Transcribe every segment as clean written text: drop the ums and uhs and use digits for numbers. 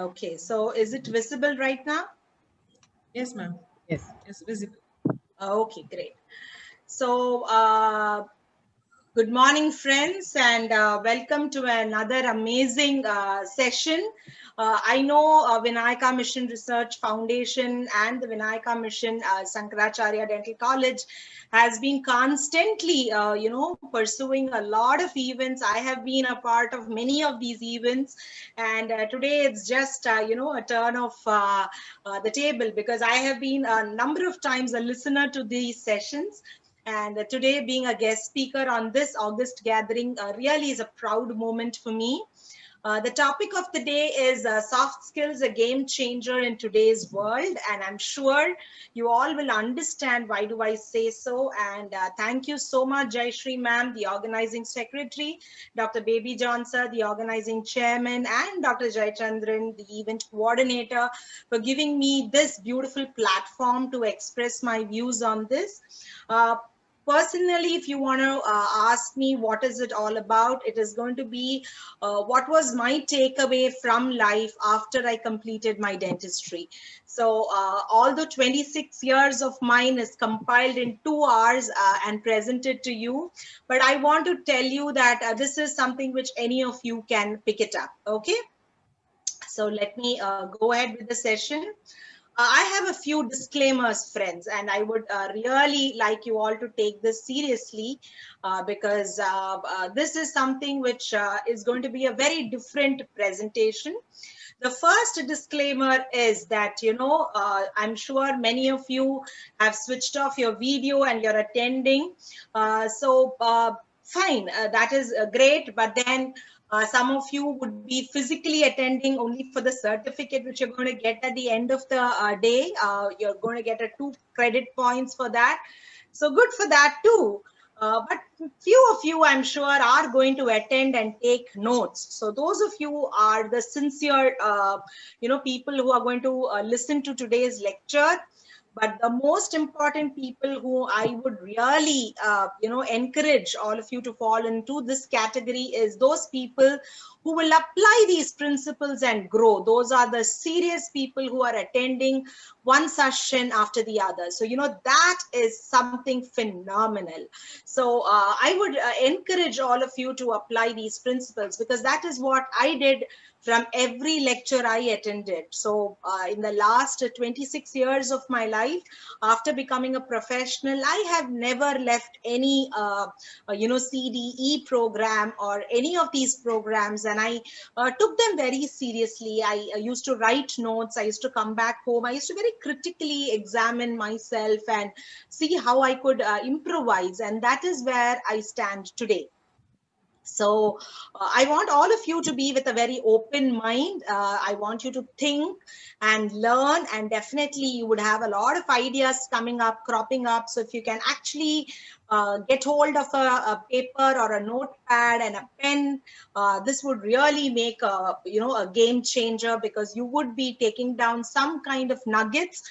Okay, so is it visible right now? Yes, ma'am. Yes. It's visible. Okay, great. So, good morning, friends, and welcome to another amazing session. I know Vinayaka Mission Research Foundation and the Vinayaka Mission Sankaracharya Dental College has been constantly, pursuing a lot of events. I have been a part of many of these events, and today it's just, a turn of the table because I have been a number of times a listener to these sessions. And today, being a guest speaker on this August gathering really is a proud moment for me. The topic of the day is soft skills, a game changer in today's world. And I'm sure you all will understand why do I say so. And thank you so much, Jayashree ma'am, the organizing secretary, Dr. Baby Johnson, the organizing chairman, and Dr. Jayachandran, the event coordinator, for giving me this beautiful platform to express my views on this. Personally, if you want to ask me what is it all about, it is going to be what was my takeaway from life after I completed my dentistry. So although 26 years of mine is compiled in 2 hours and presented to you, but I want to tell you that this is something which any of you can pick it up. Okay, so let me go ahead with the session. I have a few disclaimers, friends, and I would really like you all to take this seriously because this is something which is going to be a very different presentation. The first disclaimer is that, I'm sure many of you have switched off your video and you're attending. Fine, that is great, but then some of you would be physically attending only for the certificate which you're going to get at the end of the day. You're going to get a 2 credit points for that. So good for that too. But few of you, I'm sure, are going to attend and take notes. So those of you are the sincere, people who are going to listen to today's lecture. But the most important people who I would really, encourage all of you to fall into this category is those people who will apply these principles and grow. Those are the serious people who are attending one session after the other. So, that is something phenomenal. So I would encourage all of you to apply these principles because that is what I did from every lecture I attended. So in the last 26 years of my life, after becoming a professional, I have never left any, CDE program or any of these programs. And I took them very seriously. I used to write notes. I used to come back home. I used to very critically examine myself and see how I could improvise. And that is where I stand today. So I want all of you to be with a very open mind. I want you to think and learn, and definitely you would have a lot of ideas coming up, cropping up. So if you can actually get hold of a paper or a notepad and a pen, this would really make a game changer because you would be taking down some kind of nuggets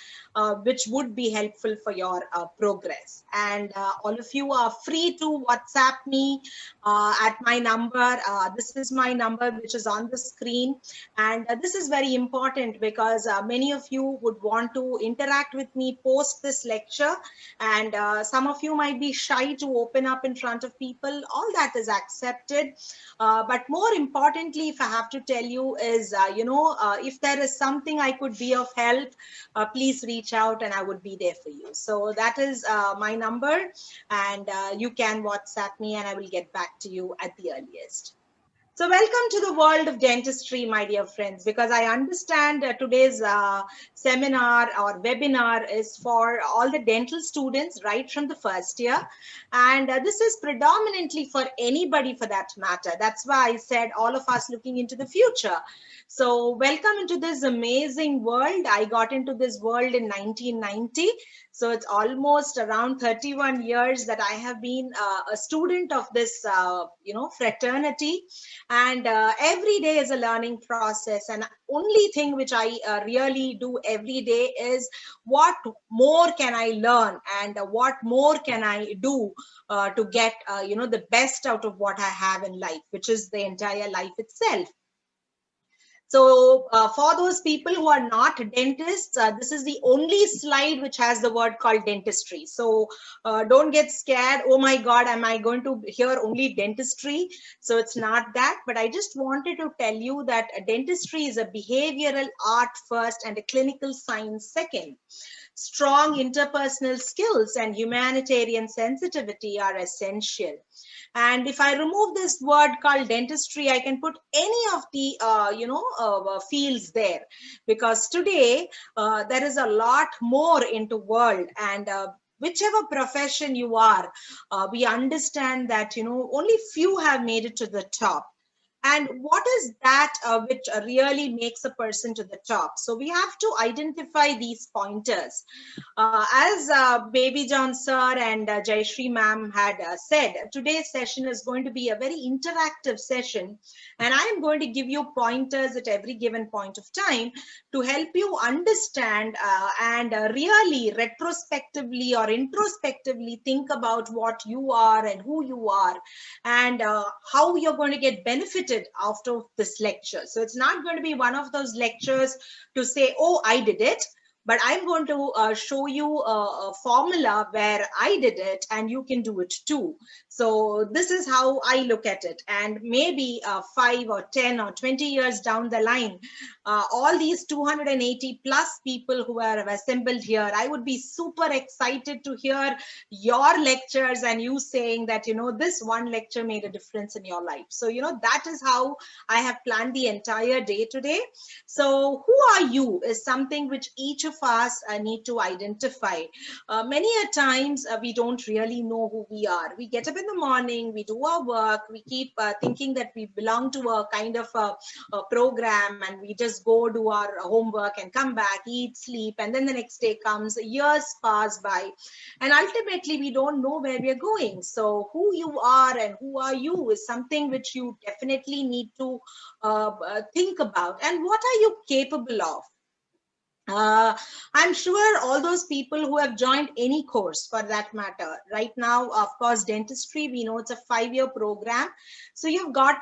which would be helpful for your progress. And all of you are free to WhatsApp me at my number. This is my number, which is on the screen. And this is very important because many of you would want to interact with me post this lecture. And some of you might be shy to open up in front of people. All that is accepted. But more importantly, if I have to tell you is, if there is something I could be of help, please reach out and I would be there for you. So that is my number, and you can WhatsApp me and I will get back to you at the earliest. So welcome to the world of dentistry, my dear friends, because I understand today's seminar or webinar is for all the dental students right from the first year. And this is predominantly for anybody for that matter. That's why I said all of us looking into the future. So welcome into this amazing world. I got into this world in 1990. So it's almost around 31 years that I have been a student of this, fraternity. And every day is a learning process. And only thing which I really do every day is what more can I learn and what more can I do to get, the best out of what I have in life, which is the entire life itself. So for those people who are not dentists, this is the only slide which has the word called dentistry. So don't get scared. Oh my God, am I going to hear only dentistry? So it's not that, but I just wanted to tell you that dentistry is a behavioral art first and a clinical science second. Strong interpersonal skills and humanitarian sensitivity are essential. And if I remove this word called dentistry, I can put any of the fields there, because today there is a lot more into world. And whichever profession you are, we understand that only few have made it to the top. And what is that which really makes a person to the top? So we have to identify these pointers. As Baby John sir and Jayashree ma'am had said, today's session is going to be a very interactive session, and I am going to give you pointers at every given point of time to help you understand and really retrospectively or introspectively think about what you are and who you are, and how you're going to get benefited after this lecture. So it's not going to be one of those lectures to say, oh, I did it, but I'm going to show you a formula where I did it and you can do it too. So this is how I look at it. And maybe 5 or 10 or 20 years down the line, all these 280 plus people who are assembled here, I would be super excited to hear your lectures and you saying that, this one lecture made a difference in your life. So, that is how I have planned the entire day today. So who are you is something which each of us need to identify. Many a times we don't really know who we are. We get up in the morning, we do our work, we keep thinking that we belong to a kind of a program, and we just go do our homework and come back, eat, sleep, and then the next day comes, years pass by, and ultimately we don't know where we're going. So who you are and who are you is something which you definitely need to think about. And what are you capable of? I'm sure all those people who have joined any course for that matter, right now, of course, dentistry, we know it's a 5-year program. So you've got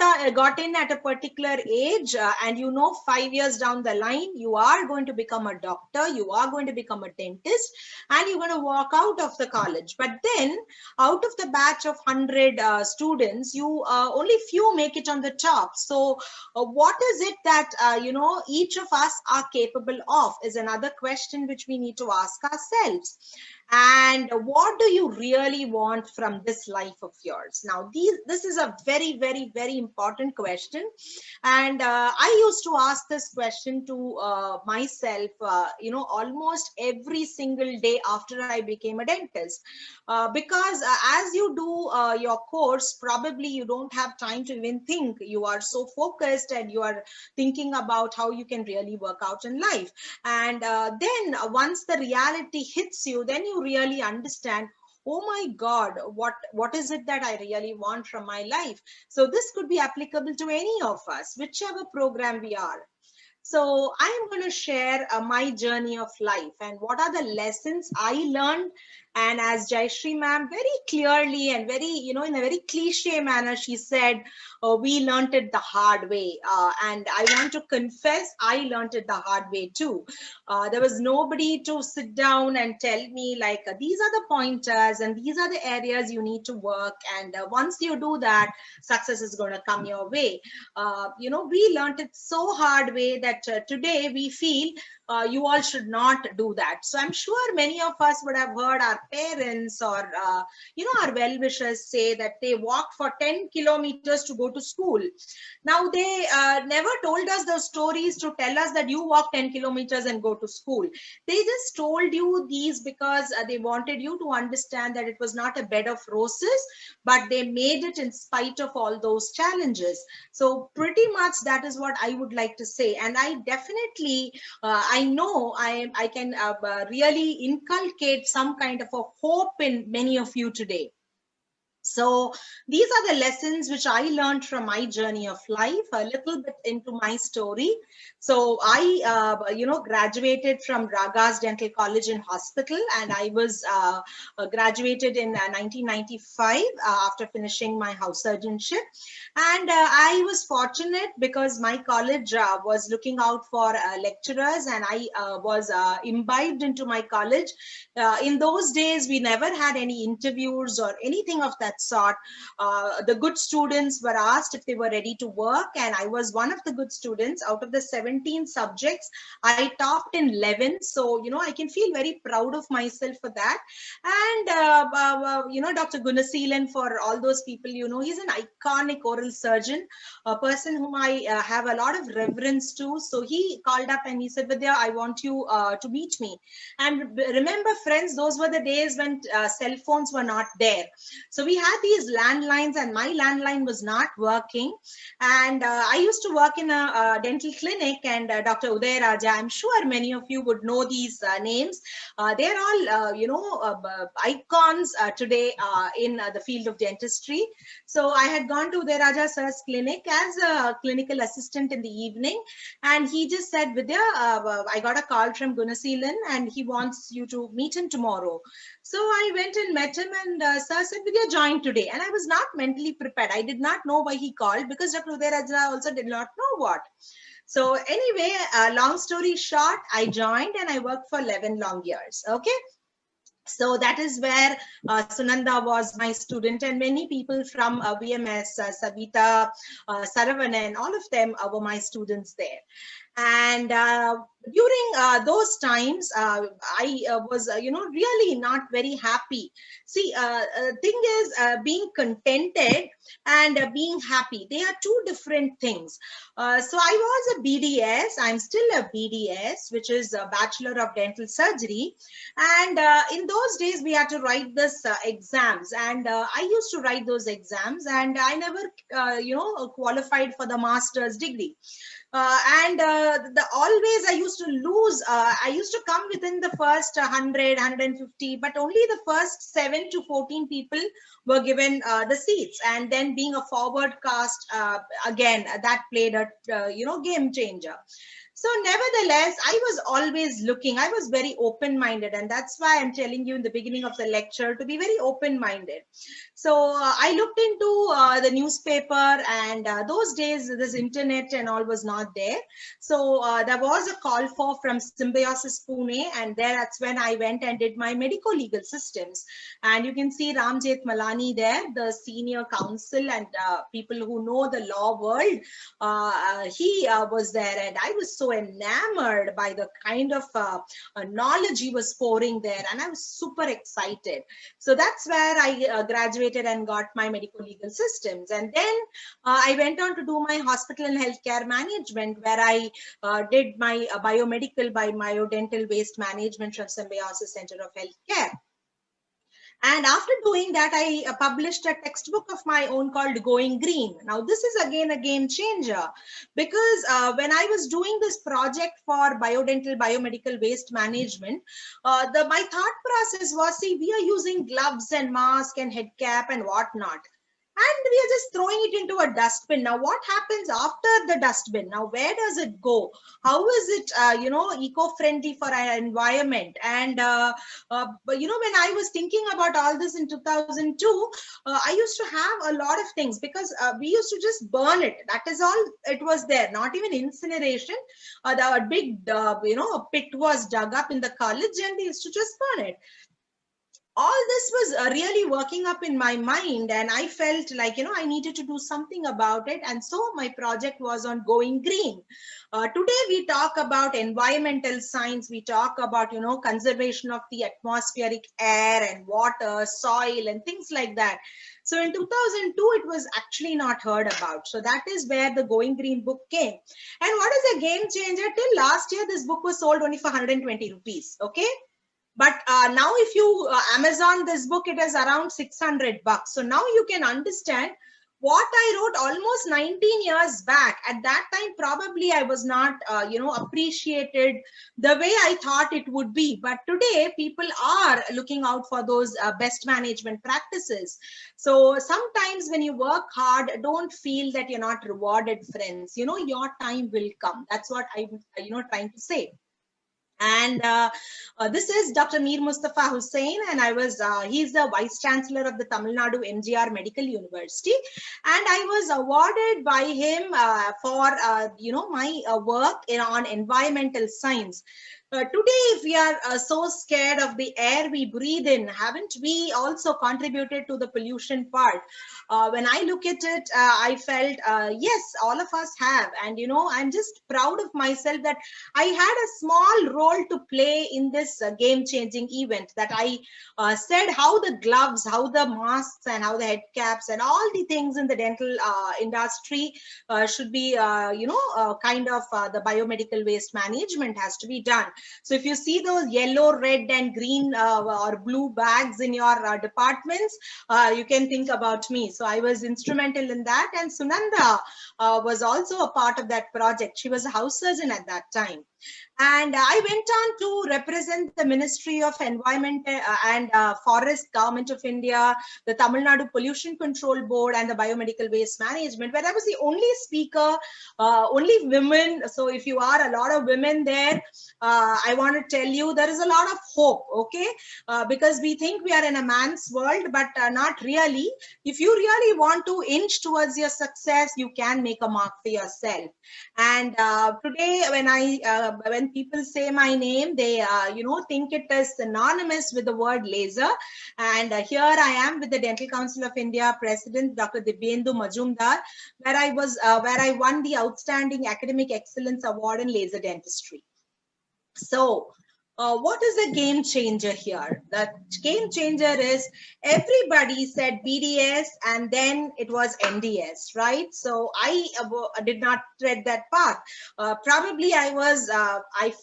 in at a particular age, and 5 years down the line, you are going to become a doctor, you are going to become a dentist, and you're going to walk out of the college. But then out of the batch of 100 students, you only few make it on the top. So what is it that, each of us are capable of is another question which we need to ask ourselves. And what do you really want from this life of yours? Now, this is a very, very, very important question. And I used to ask this question to myself, almost every single day after I became a dentist. Because as you do your course, probably you don't have time to even think. You are so focused and you are thinking about how you can really work out in life. And then once the reality hits you, then you really understand, oh my God, what is it that I really want from my life? So this could be applicable to any of us, whichever program we are. So I am going to share my journey of life and what are the lessons I learned. And as Jayashree ma'am very clearly and very, in a very cliche manner, she said, we learned it the hard way. And I want to confess, I learned it the hard way too. There was nobody to sit down and tell me like, these are the pointers and these are the areas you need to work. And once you do that, success is going to come your way. We learned it so hard way that today we feel you all should not do that. So I'm sure many of us would have heard our parents or, our well-wishers say that they walked for 10 kilometers to go to school. Now, they never told us those stories to tell us that you walk 10 kilometers and go to school. They just told you these because they wanted you to understand that it was not a bed of roses, but they made it in spite of all those challenges. So pretty much that is what I would like to say. And I definitely, I know I can really inculcate some kind of a hope in many of you today. So these are the lessons which I learned from my journey of life, a little bit into my story. So I, graduated from Raga's Dental College and Hospital, and I was graduated in 1995 after finishing my house surgeonship. And I was fortunate because my college was looking out for lecturers, and I was imbibed into my college. In those days, we never had any interviews or anything of that sort. The good students were asked if they were ready to work, and I was one of the good students. Out of the 17 subjects, I topped in 11. So, I can feel very proud of myself for that. And, Dr. Gunaseelan, for all those people, he's an iconic oral surgeon, a person whom I have a lot of reverence to. So he called up and he said, Vidya, I want you to meet me. And remember, friends, those were the days when cell phones were not there. So we had these landlines, and my landline was not working. And I used to work in a dental clinic, and Dr. Uday Raja, I'm sure many of you would know these names. They're all, icons today in the field of dentistry. So I had gone to Uday Raja sir's clinic as a clinical assistant in the evening. And he just said, Vidya, I got a call from Gunaseelan, and he wants you to meet him tomorrow. So I went and met him, and sir said, Vidya, join today. And I was not mentally prepared. I did not know why he called, because Dr. Uday Raja also did not know what. So anyway, long story short, I joined and I worked for 11 long years. Okay. So that is where Sunanda was my student, and many people from VMS, Savita, Saravanan, all of them were my students there. And during those times, I was, really not very happy. See, thing is, being contented and being happy, they are two different things. So I was a BDS. I'm still a BDS, which is a Bachelor of Dental Surgery. And in those days, we had to write this exams. And I used to write those exams, and I never, qualified for the master's degree. Always I used to lose. I used to come within the first 100, 150, but only the first 7 to 14 people were given the seats. And then being a forward cast, again, that played a, game changer. So nevertheless, I was always looking. I was very open-minded, and that's why I'm telling you in the beginning of the lecture to be very open-minded. So I looked into the newspaper, and those days this internet and all was not there. So there was a call for from Symbiosis Pune, and that's when I went and did my medico-legal systems. And you can see Ram Malani there, the senior counsel, and people who know the law world. He was there, and I was so enamored by the kind of knowledge he was pouring there, and I was super excited. So that's where I graduated and got my medical legal systems. And then I went on to do my hospital and healthcare management, where I did my biomedical by myodental waste management from Symbiosis Center of Healthcare. And after doing that, I published a textbook of my own called Going Green. Now, this is again a game changer, because when I was doing this project for biodental biomedical waste management, my thought process was, see, we are using gloves and mask and head cap and whatnot, and we are just throwing it into a dustbin. Now, what happens after the dustbin? Now, where does it go? How is it, eco-friendly for our environment? And, when I was thinking about all this in 2002, I used to have a lot of things, because we used to just burn it. That is all it was there, not even incineration. The big, pit was dug up in the college, and they used to just burn it. All this was really working up in my mind, and I felt like, I needed to do something about it. And so my project was on going green. Today we talk about environmental science. We talk about, conservation of the atmospheric air and water, soil, and things like that. So in 2002, it was actually not heard about. So that is where the Going Green book came. And what is a game changer? Till last year, this book was sold only for 120 rupees. Okay. But now if you Amazon this book, it is around 600 bucks. So now you can understand what I wrote almost 19 years back. At that time, probably I was not, appreciated the way I thought it would be. But today, people are looking out for those best management practices. So sometimes when you work hard, don't feel that you're not rewarded, friends. Your time will come. That's what I'm, trying to say. And this is Dr. Mir Mustafa Hussain, and he's the Vice Chancellor of the Tamil Nadu MGR Medical University. And I was awarded by him for, my work on environmental science. Today, if we are so scared of the air we breathe in, haven't we also contributed to the pollution part? When I look at it, I felt, yes, all of us have. And, I'm just proud of myself that I had a small role to play in this game-changing event, that I said how the gloves, how the masks, and how the head caps and all the things in the dental industry should be, the biomedical waste management has to be done. So if you see those yellow, red, and green or blue bags in your departments, you can think about me. So I was instrumental in that. And Sunanda was also a part of that project. She was a house surgeon at that time. And I went on to represent the Ministry of Environment and Forest, Government of India, the Tamil Nadu Pollution Control Board, and the Biomedical Waste Management, where I was the only speaker, only women. So if you are a lot of women there, I want to tell you there is a lot of hope, okay? Because we think we are in a man's world, but not really. If you really want to inch towards your success, you can make a mark for yourself. And today, when people say my name, they think it is synonymous with the word laser. And here I am with the Dental Council of India President Dr. Dibyendu Majumdar, where I won the Outstanding Academic Excellence Award in Laser Dentistry. So what is the game changer here? The game changer is everybody said BDS and then it was NDS, right? So I did not tread that path. Probably I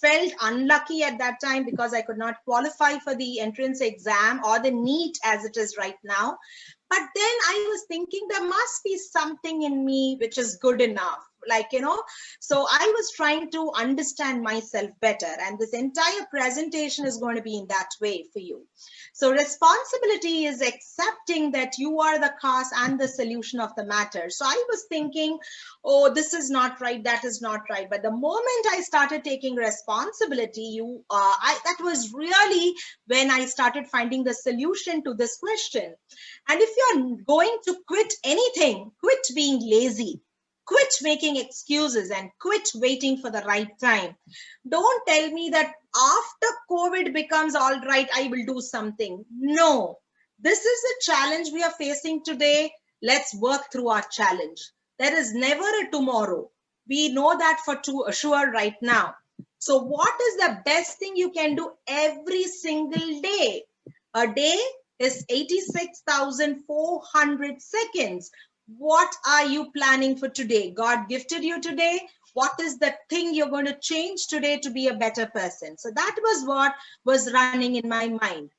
felt unlucky at that time because I could not qualify for the entrance exam or the NEET as it is right now. But then I was thinking there must be something in me which is good enough. So I was trying to understand myself better. And this entire presentation is going to be in that way for you. So responsibility is accepting that you are the cause and the solution of the matter. So I was thinking, oh, this is not right, that is not right. But the moment I started taking responsibility, that was really when I started finding the solution to this question. And if you're going to quit anything, quit being lazy. Quit making excuses and quit waiting for the right time. Don't tell me that after COVID becomes all right, I will do something. No, this is the challenge we are facing today. Let's work through our challenge. There is never a tomorrow. We know that for sure right now. So what is the best thing you can do every single day? A day is 86,400 seconds. What are you planning for today? God gifted you today. What is the thing you're going to change today to be a better person? So that was what was running in my mind.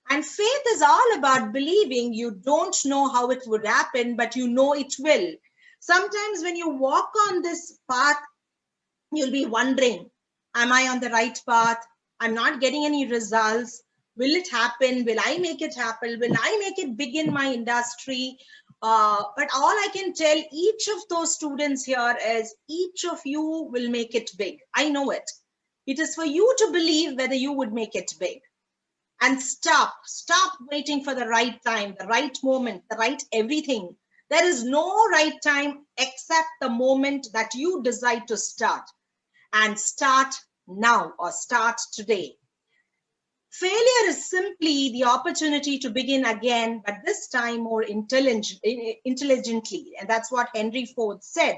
And faith is all about believing. You don't know how it would happen, but you know it will. Sometimes when you walk on this path, you'll be wondering, am I on the right path? I'm not getting any results. Will it happen? Will I make it happen? Will I make it big in my industry? But all I can tell each of those students here is each of you will make it big. I know it. It is for you to believe whether you would make it big. And stop waiting for the right time, the right moment, the right everything. There is no right time except the moment that you decide to start. And start now or start today. Failure is simply the opportunity to begin again, but this time more intelligently. And that's what Henry Ford said.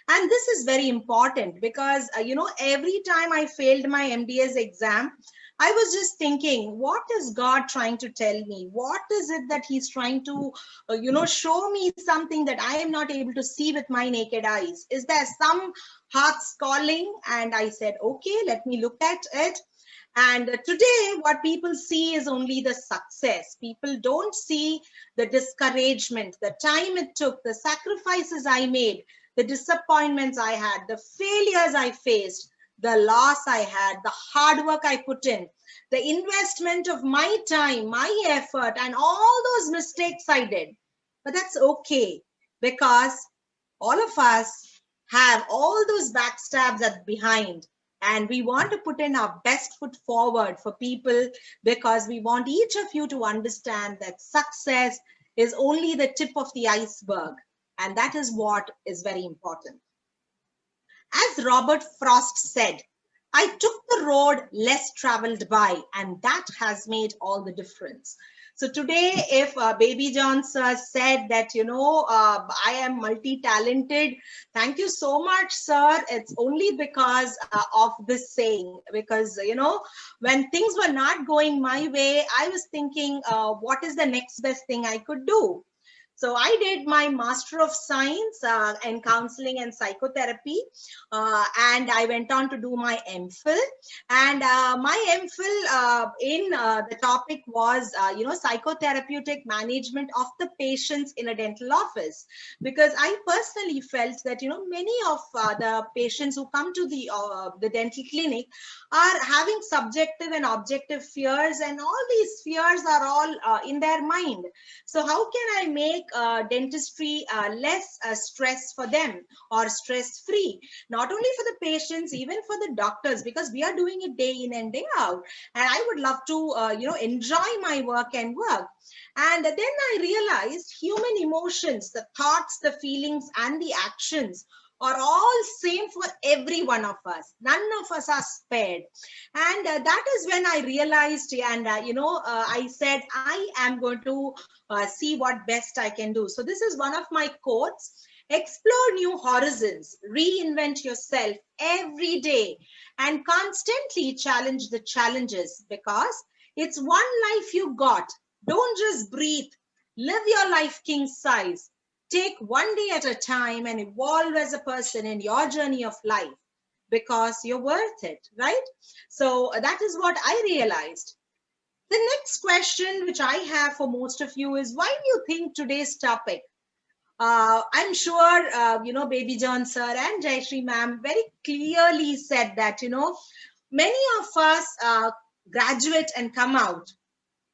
And this is very important because, every time I failed my MDS exam, I was just thinking, what is God trying to tell me? What is it that he's trying to, show me something that I am not able to see with my naked eyes? Is there some heart's calling? And I said, okay, let me look at it. And today, what people see is only the success. People don't see the discouragement, the time it took, the sacrifices I made, the disappointments I had, the failures I faced, the loss I had, the hard work I put in, the investment of my time, my effort, and all those mistakes I did. But that's okay, because all of us have all those backstabs at behind, and we want to put in our best foot forward for people, because we want each of you to understand that success is only the tip of the iceberg, and that is what is very important. As Robert Frost said, I took the road less traveled by, and that has made all the difference. So today, if Baby John sir said that, I am multi-talented, thank you so much, sir. It's only because of this saying, because, when things were not going my way, I was thinking, what is the next best thing I could do? So I did my Master of Science in Counseling and Psychotherapy, and I went on to do my MPhil. And my MPhil in the topic was, psychotherapeutic management of the patients in a dental office. Because I personally felt that, many of the patients who come to the dental clinic are having subjective and objective fears, and all these fears are all in their mind. So how can I make dentistry less stress for them, or stress free, not only for the patients, even for the doctors, because we are doing it day in and day out, and I would love to enjoy my work and work. And then I realized human emotions, the thoughts, the feelings, and the actions are all same for every one of us. None of us are spared. And that is when I realized, and I said, I am going to see what best I can do. So this is one of my quotes: explore new horizons, reinvent yourself every day, and constantly challenge the challenges, because it's one life you got. Don't just breathe. Live your life king size. Take one day at a time and evolve as a person in your journey of life, because you're worth it, right? So that is what I realized. The next question which I have for most of you is, why do you think today's topic, I'm sure, Baby John sir and Jayashree ma'am very clearly said that, many of us graduate and come out.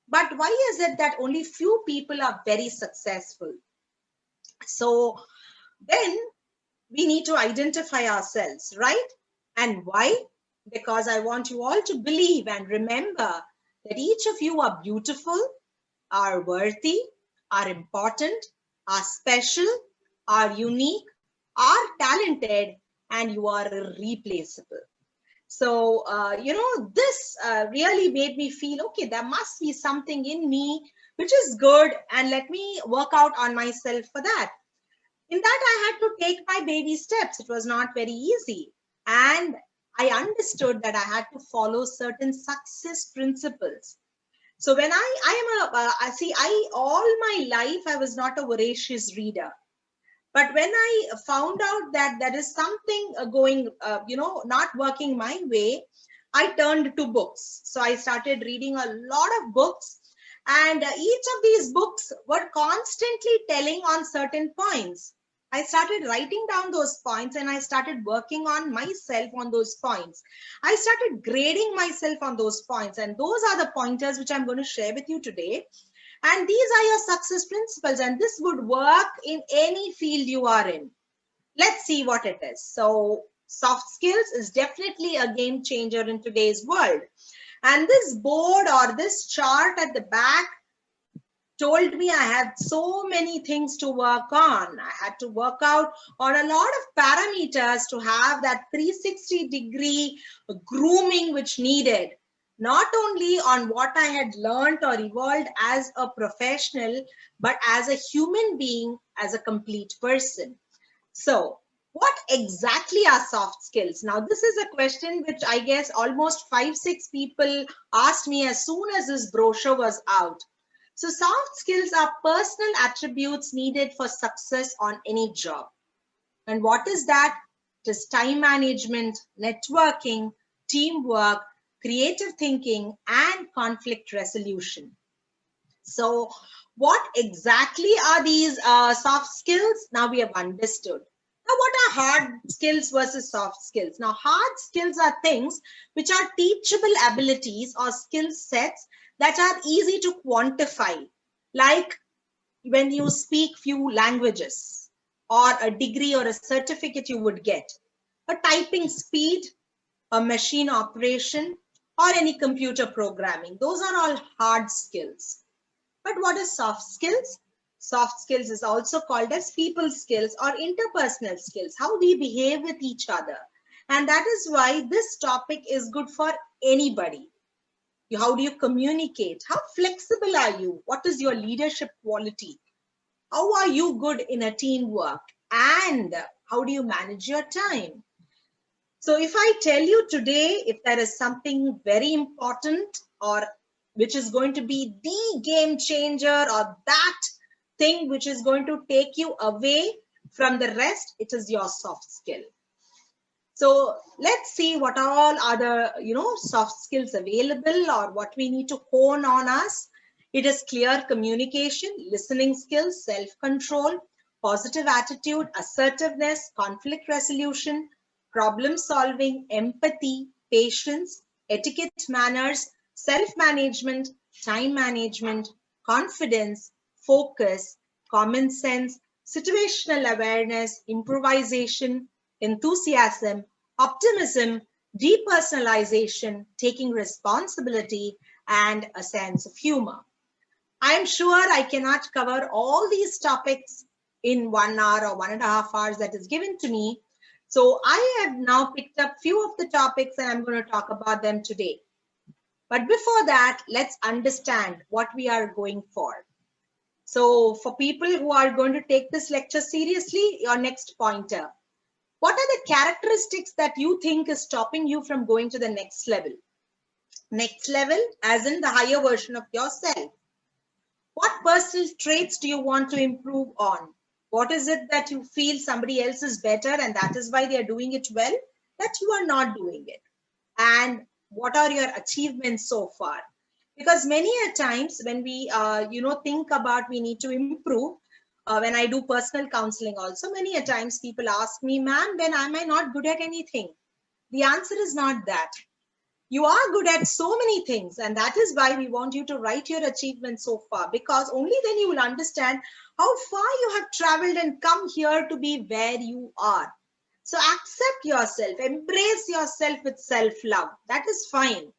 But why is it that only few people are very successful? So then we need to identify ourselves, right? And why? Because I want you all to believe and remember that each of you are beautiful, are worthy, are important, are special, are unique, are talented, and you are irreplaceable. So, this really made me feel, okay, there must be something in me which is good, and let me work out on myself for that. In that, I had to take my baby steps. It was not very easy. And I understood that I had to follow certain success principles. So when all my life, I was not a voracious reader. But when I found out that there is something going, not working my way, I turned to books. So I started reading a lot of books, and each of these books were constantly telling on certain points. I started writing down those points, and I started working on myself on those points. I started grading myself on those points, and those are the pointers which I'm going to share with you today. And these are your success principles, and this would work in any field you are in. Let's see what it is. So soft skills is definitely a game changer in today's world. And this board or this chart at the back told me I had so many things to work on. I had to work out on a lot of parameters to have that 360-degree grooming which needed, not only on what I had learned or evolved as a professional, but as a human being, as a complete person. So what exactly are soft skills? Now, this is a question which I guess almost 5-6 people asked me as soon as this brochure was out. So soft skills are personal attributes needed for success on any job. And what is that? It is time management, networking, teamwork, creative thinking, and conflict resolution. So what exactly are these soft skills? Now we have understood. Now, what are hard skills versus soft skills? Now, hard skills are things which are teachable abilities or skill sets that are easy to quantify, like when you speak few languages, or a degree or a certificate you would get, a typing speed, a machine operation, or any computer programming. Those are all hard skills. But what is soft skills? Soft skills is also called as people skills or interpersonal skills, how we behave with each other. And that is why this topic is good for anybody. How do you communicate? How flexible are you? What is your leadership quality? How are you good in a teamwork? And how do you manage your time? So if I tell you today, if there is something very important or which is going to be the game changer or that thing which is going to take you away from the rest, it is your soft skill. So let's see what all are the soft skills available or what we need to hone on us. It is clear communication, listening skills, self-control, positive attitude, assertiveness, conflict resolution, problem solving, empathy, patience, etiquette, manners, self-management, time management, confidence, focus, common sense, situational awareness, improvisation, enthusiasm, optimism, depersonalization, taking responsibility, and a sense of humor. I am sure I cannot cover all these topics in 1 hour or 1.5 hours that is given to me. So I have now picked up few of the topics and I'm going to talk about them today. But before that, let's understand what we are going for. So for people who are going to take this lecture seriously, your next pointer. What are the characteristics that you think is stopping you from going to the next level? Next level, as in the higher version of yourself. What personal traits do you want to improve on? What is it that you feel somebody else is better and that is why they are doing it well, that you are not doing it? And what are your achievements so far? Because many a times when we, think about we need to improve, when I do personal counseling also, many a times people ask me, ma'am, when am I not good at anything? The answer is not that. You are good at so many things, and that is why we want you to write your achievements so far, because only then you will understand how far you have traveled and come here to be where you are. So accept yourself, embrace yourself with self-love. That is fine.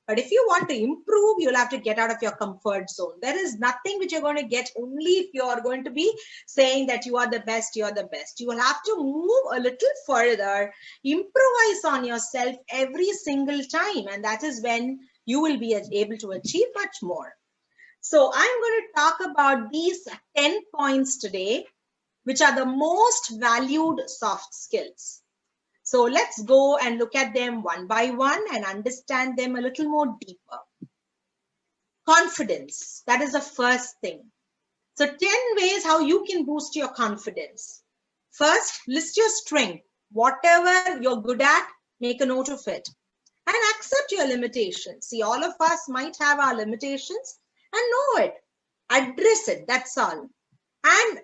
But if you want to improve, you'll have to get out of your comfort zone. There is nothing which you're going to get only if you are going to be saying that you are the best, you're the best. You will have to move a little further, improvise on yourself every single time. And that is when you will be able to achieve much more. So I'm going to talk about these 10 points today, which are the most valued soft skills. So let's go and look at them one by one and understand them a little more deeper. Confidence, that is the first thing. So 10 ways how you can boost your confidence. First, list your strength. Whatever you're good at, make a note of it. And accept your limitations. See, all of us might have our limitations and know it. Address it, that's all. And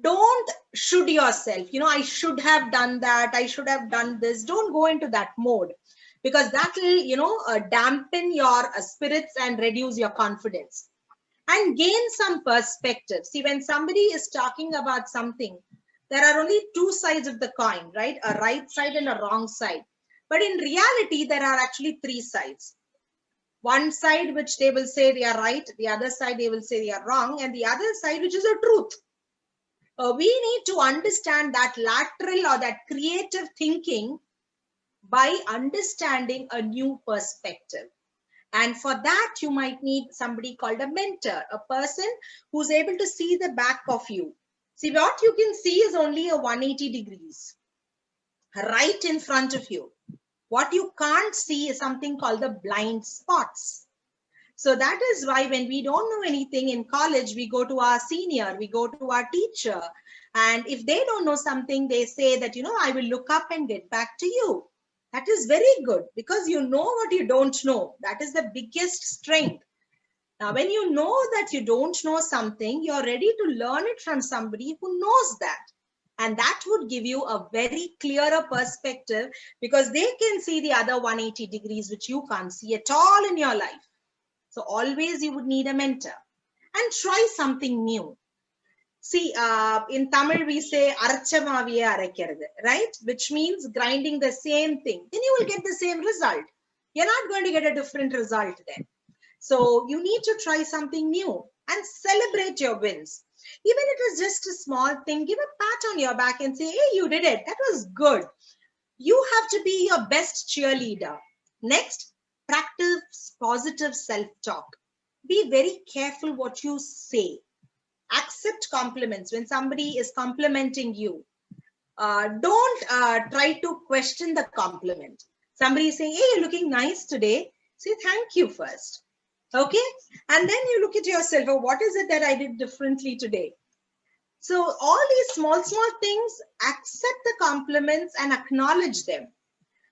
don't should yourself, I should have done that, I should have done this. Don't go into that mode, because that will, dampen your spirits and reduce your confidence. And gain some perspective. See, when somebody is talking about something, there are only two sides of the coin, right? A right side and a wrong side. But in reality, there are actually three sides. One side which they will say they are right, the other side they will say they are wrong, and the other side which is the truth. We need to understand that lateral or that creative thinking by understanding a new perspective. And for that, you might need somebody called a mentor, a person who's able to see the back of you. See, what you can see is only a 180 degrees right in front of you. What you can't see is something called the blind spots. So that is why when we don't know anything in college, we go to our senior, we go to our teacher. And if they don't know something, they say that, I will look up and get back to you. That is very good because you know what you don't know. That is the biggest strength. Now, when you know that you don't know something, you're ready to learn it from somebody who knows that. And that would give you a very clearer perspective because they can see the other 180 degrees, which you can't see at all in your life. So always you would need a mentor and try something new. See, in Tamil, we say, arachamaviye arakkirathu, right? Which means grinding the same thing. Then you will get the same result. You're not going to get a different result then. So you need to try something new and celebrate your wins. Even if it is just a small thing, give a pat on your back and say, hey, you did it. That was good. You have to be your best cheerleader. Next, practice positive self-talk. Be very careful what you say. Accept compliments. When somebody is complimenting you, don't try to question the compliment. Somebody is saying, hey, you're looking nice today. Say thank you first. Okay. And then you look at yourself, oh, what is it that I did differently today? So all these small things, accept the compliments and acknowledge them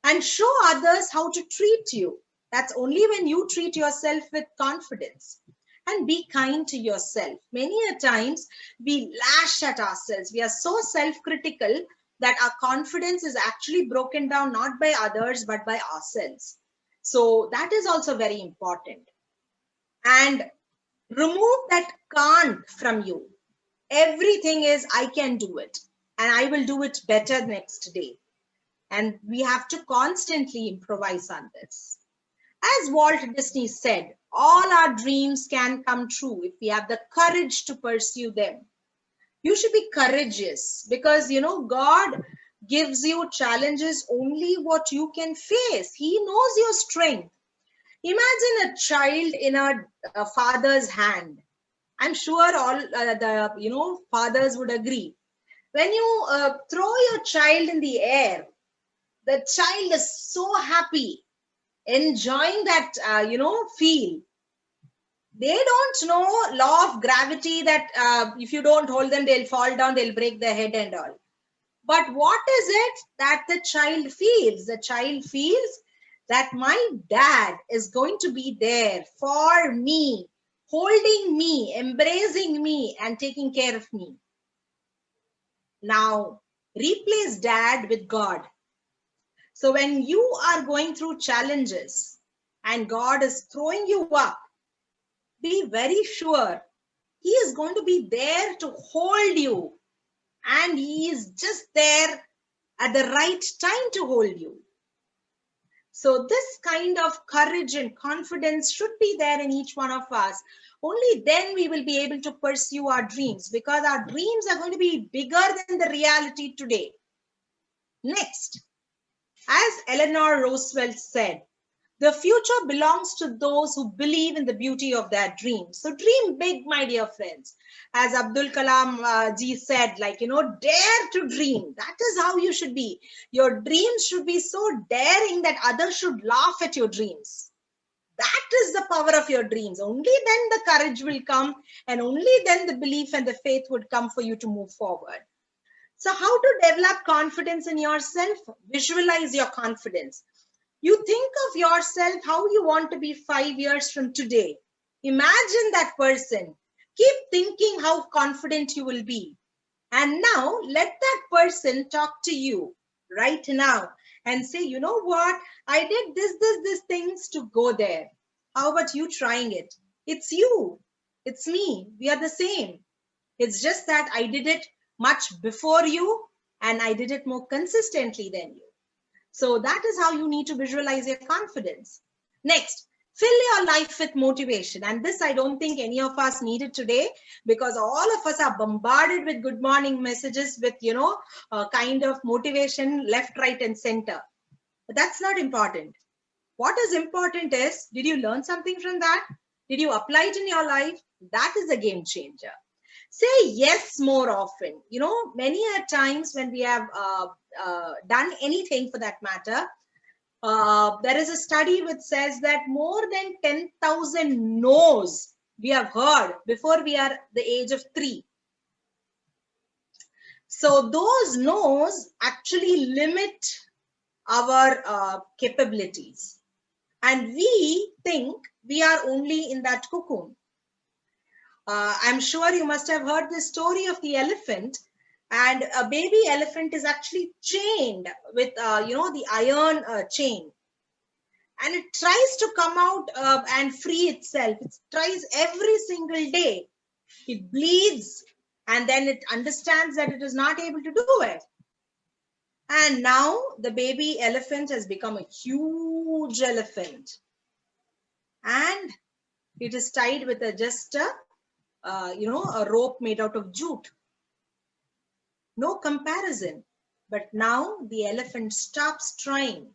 and show others how to treat you. That's only when you treat yourself with confidence. And be kind to yourself. Many a times we lash at ourselves. We are so self-critical that our confidence is actually broken down not by others, but by ourselves. So that is also very important. And remove that can't from you. Everything is, I can do it. And I will do it better next day. And we have to constantly improvise on this. As Walt Disney said, all our dreams can come true if we have the courage to pursue them. You should be courageous because, you know, God gives you challenges only what you can face. He knows your strength. Imagine a child in a father's hand. I'm sure all the fathers would agree. When you throw your child in the air, the child is so happy, enjoying that feel. They don't know law of gravity that if you don't hold them, they'll fall down, they'll break their head and all. But what is it that the child feels? The child feels that my dad is going to be there for me, holding me, embracing me, and taking care of me. Now, replace dad with God. So when you are going through challenges and God is throwing you up, be very sure He is going to be there to hold you. And He is just there at the right time to hold you. So this kind of courage and confidence should be there in each one of us. Only then we will be able to pursue our dreams because our dreams are going to be bigger than the reality today. Next, as Eleanor Roosevelt said, the future belongs to those who believe in the beauty of their dreams. So dream big, my dear friends. As Abdul Kalam ji said, dare to dream. That is how you should be. Your dreams should be so daring that others should laugh at your dreams. That is the power of your dreams. Only then the courage will come and only then the belief and the faith would come for you to move forward. So how to develop confidence in yourself? Visualize your confidence. You think of yourself how you want to be 5 years from today. Imagine that person. Keep thinking how confident you will be. And now let that person talk to you right now and say, you know what? I did this things to go there. How about you trying it? It's you. It's me. We are the same. It's just that I did it much before you and I did it more consistently than you. So that is how you need to visualize your confidence. Next, fill your life with motivation. And this I don't think any of us need it today because all of us are bombarded with good morning messages with, kind of motivation left, right, and center. But that's not important. What is important is, did you learn something from that? Did you apply it in your life? That is a game changer. Say yes more often. Many a times when we have done anything for that matter, there is a study which says that more than 10,000 no's we have heard before we are the age of 3. So those no's actually limit our capabilities. And we think we are only in that cocoon. I'm sure you must have heard the story of the elephant, and a baby elephant is actually chained with, the iron chain, and it tries to come out and free itself. It tries every single day. It bleeds, and then it understands that it is not able to do it. And now the baby elephant has become a huge elephant, and it is tied with just a rope made out of jute. No comparison. But now the elephant stops trying.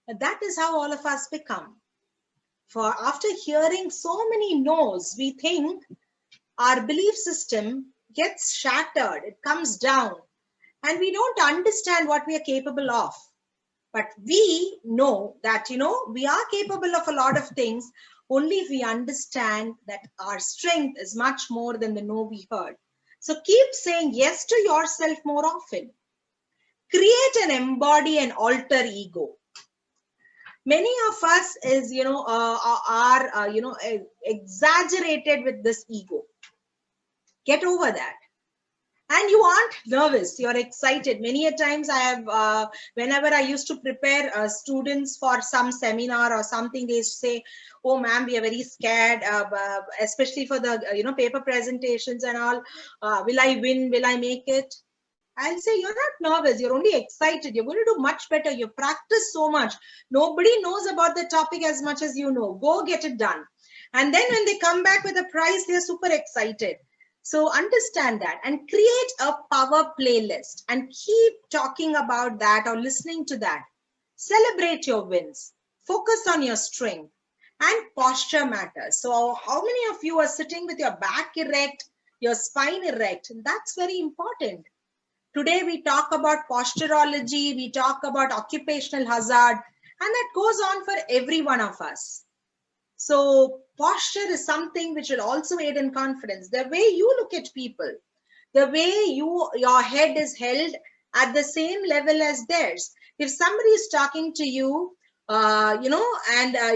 That is how all of us become. For after hearing so many no's, we think our belief system gets shattered. It comes down, and we don't understand what we are capable of. But we know that, we are capable of a lot of things only if we understand that our strength is much more than the no we heard. So keep saying yes to yourself more often. Create and embody an alter ego. Many of us is, are exaggerated with this ego. Get over that. And you aren't nervous, you're excited. Many a times I have, whenever I used to prepare students for some seminar or something, they say, oh ma'am, we are very scared, especially for the, paper presentations and all. Will I win? Will I make it? I'll say, you're not nervous, you're only excited. You're going to do much better. You practice so much. Nobody knows about the topic as much as you know. Go get it done. And then when they come back with a prize, they're super excited. So understand that and create a power playlist and keep talking about that or listening to that. Celebrate your wins. Focus on your strength, and posture matters. So how many of you are sitting with your back erect, your spine erect? That's very important. Today we talk about posturology, we talk about occupational hazard, and that goes on for every one of us. So posture is something which will also aid in confidence. The way you look at people, the way your head is held at the same level as theirs. If somebody is talking to you, and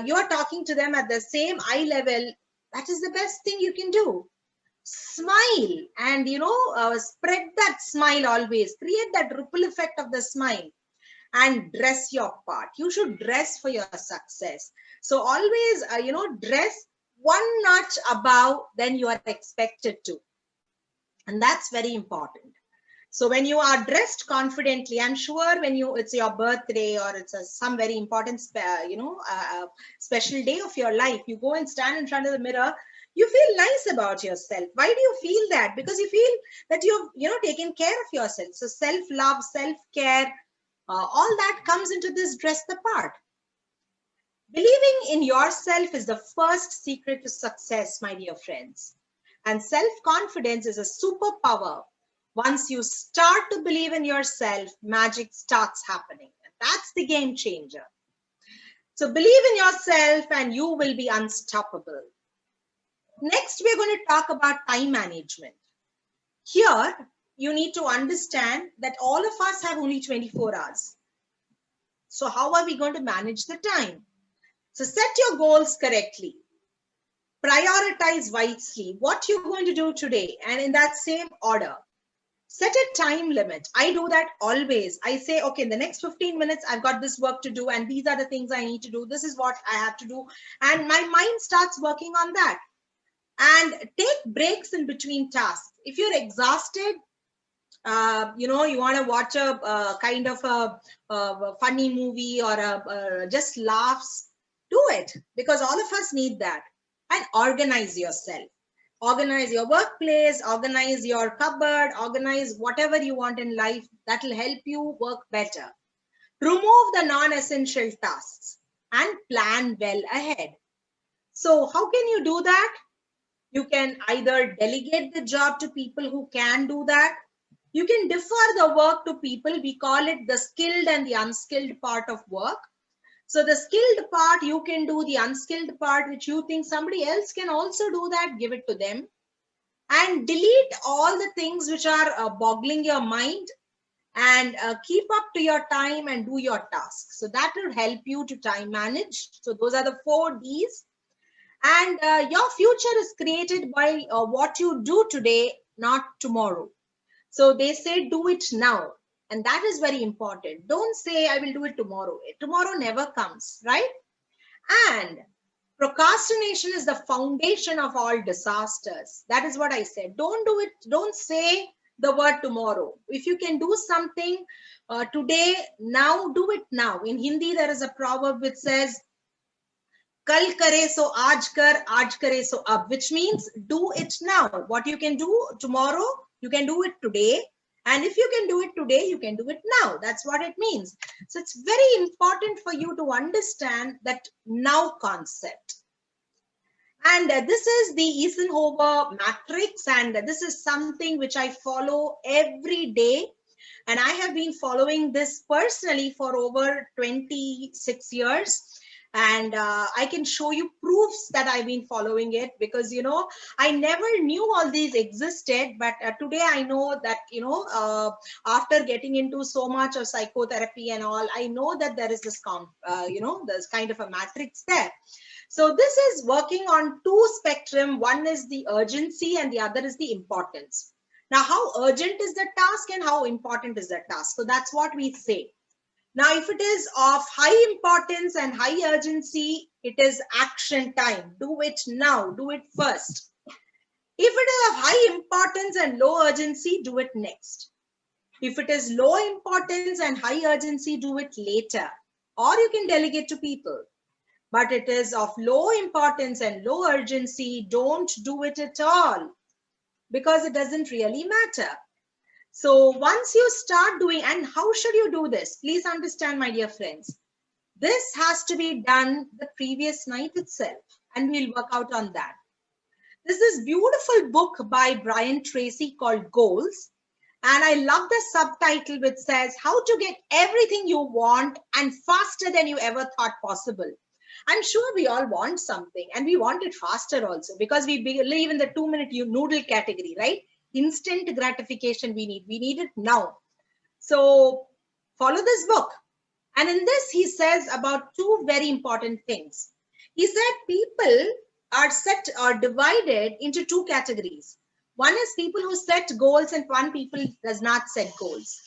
you're talking to them at the same eye level, that is the best thing you can do. Smile and, spread that smile always. Create that ripple effect of the smile and dress your part. You should dress for your success. So always, dress one notch above than you are expected to. And that's very important. So when you are dressed confidently, I'm sure when it's your birthday or it's some very important, special day of your life, you go and stand in front of the mirror, you feel nice about yourself. Why do you feel that? Because you feel that you've, taken care of yourself. So self-love, self-care, all that comes into this dress the part. Believing in yourself is the first secret to success, my dear friends. And self-confidence is a superpower. Once you start to believe in yourself, magic starts happening. And that's the game changer. So believe in yourself and you will be unstoppable. Next, we're going to talk about time management. Here, you need to understand that all of us have only 24 hours. So how are we going to manage the time? So set your goals correctly. Prioritize wisely what you're going to do today and in that same order. Set a time limit. I do that always. I say, okay, in the next 15 minutes, I've got this work to do and these are the things I need to do. This is what I have to do. And my mind starts working on that. And take breaks in between tasks. If you're exhausted, you want to watch a kind of a funny movie or just laughs, do it, because all of us need that. And organize yourself. Organize your workplace, organize your cupboard, organize whatever you want in life. That will help you work better. Remove the non-essential tasks and plan well ahead. So how can you do that? You can either delegate the job to people who can do that. You can defer the work to people. We call it the skilled and the unskilled part of work. So the skilled part, you can do. The unskilled part, which you think somebody else can also do that, give it to them. And delete all the things which are boggling your mind and keep up to your time and do your tasks. So that will help you to time manage. So those are the 4 Ds. And your future is created by what you do today, not tomorrow. So they say do it now. And that is very important. Don't say I will do it tomorrow. Tomorrow never comes, right? And procrastination is the foundation of all disasters. That is what I said. Don't do it. Don't say the word tomorrow. If you can do something today, now, do it now. In Hindi, there is a proverb which says, Kal kare so aaj kare so ab, which means do it now. What you can do tomorrow, you can do it today. And if you can do it today, you can do it now. That's what it means. So it's very important for you to understand that now concept. And this is the Eisenhower matrix. And this is something which I follow every day. And I have been following this personally for over 26 years. And I can show you proofs that I've been following it because, you know, I never knew all these existed. But today I know that, you know, after getting into so much of psychotherapy and all, I know that there is this, you know, there's kind of a matrix there. So this is working on 2 spectrum. One is the urgency and the other is the importance. Now, how urgent is the task and how important is the task? So that's what we say. Now, if it is of high importance and high urgency, it is action time. Do it now. Do it first. If it is of high importance and low urgency, do it next. If it is low importance and high urgency, do it later. Or you can delegate to people. But it is of low importance and low urgency, don't do it at all because it doesn't really matter. So once you start doing, and how should you do this? Please understand, my dear friends, this has to be done the previous night itself, and we'll work out on that. This is beautiful book by Brian Tracy called Goals. And I love the subtitle which says how to get everything you want and faster than you ever thought possible. I'm sure we all want something and we want it faster also because we believe in the 2-minute noodle category, right? Instant gratification we need it now. So follow this book. And in this, he says about 2 very important things. He said people are divided into 2 categories. One is people who set goals and one people does not set goals.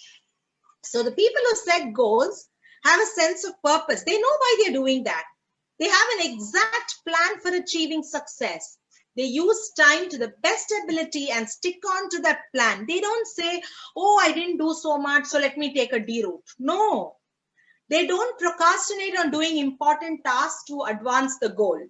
So the people who set goals have a sense of purpose. They know why they're doing that. They have an exact plan for achieving success. They use time to the best ability and stick on to that plan. They don't say, oh, I didn't do so much, so let me take a D route. No, they don't procrastinate on doing important tasks to advance the goal.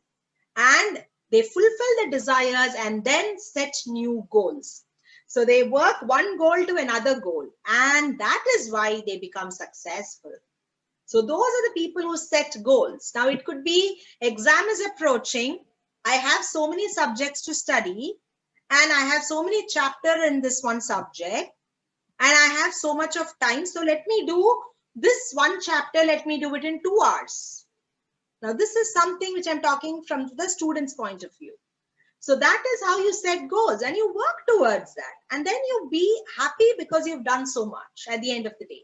And they fulfill the desires and then set new goals. So they work one goal to another goal. And that is why they become successful. So those are the people who set goals. Now it could be exam is approaching. I have so many subjects to study and I have so many chapters in this one subject and I have so much of time. So let me do this one chapter. Let me do it in 2 hours. Now this is something which I'm talking from the student's point of view. So that is how you set goals and you work towards that. And then you be happy because you've done so much at the end of the day.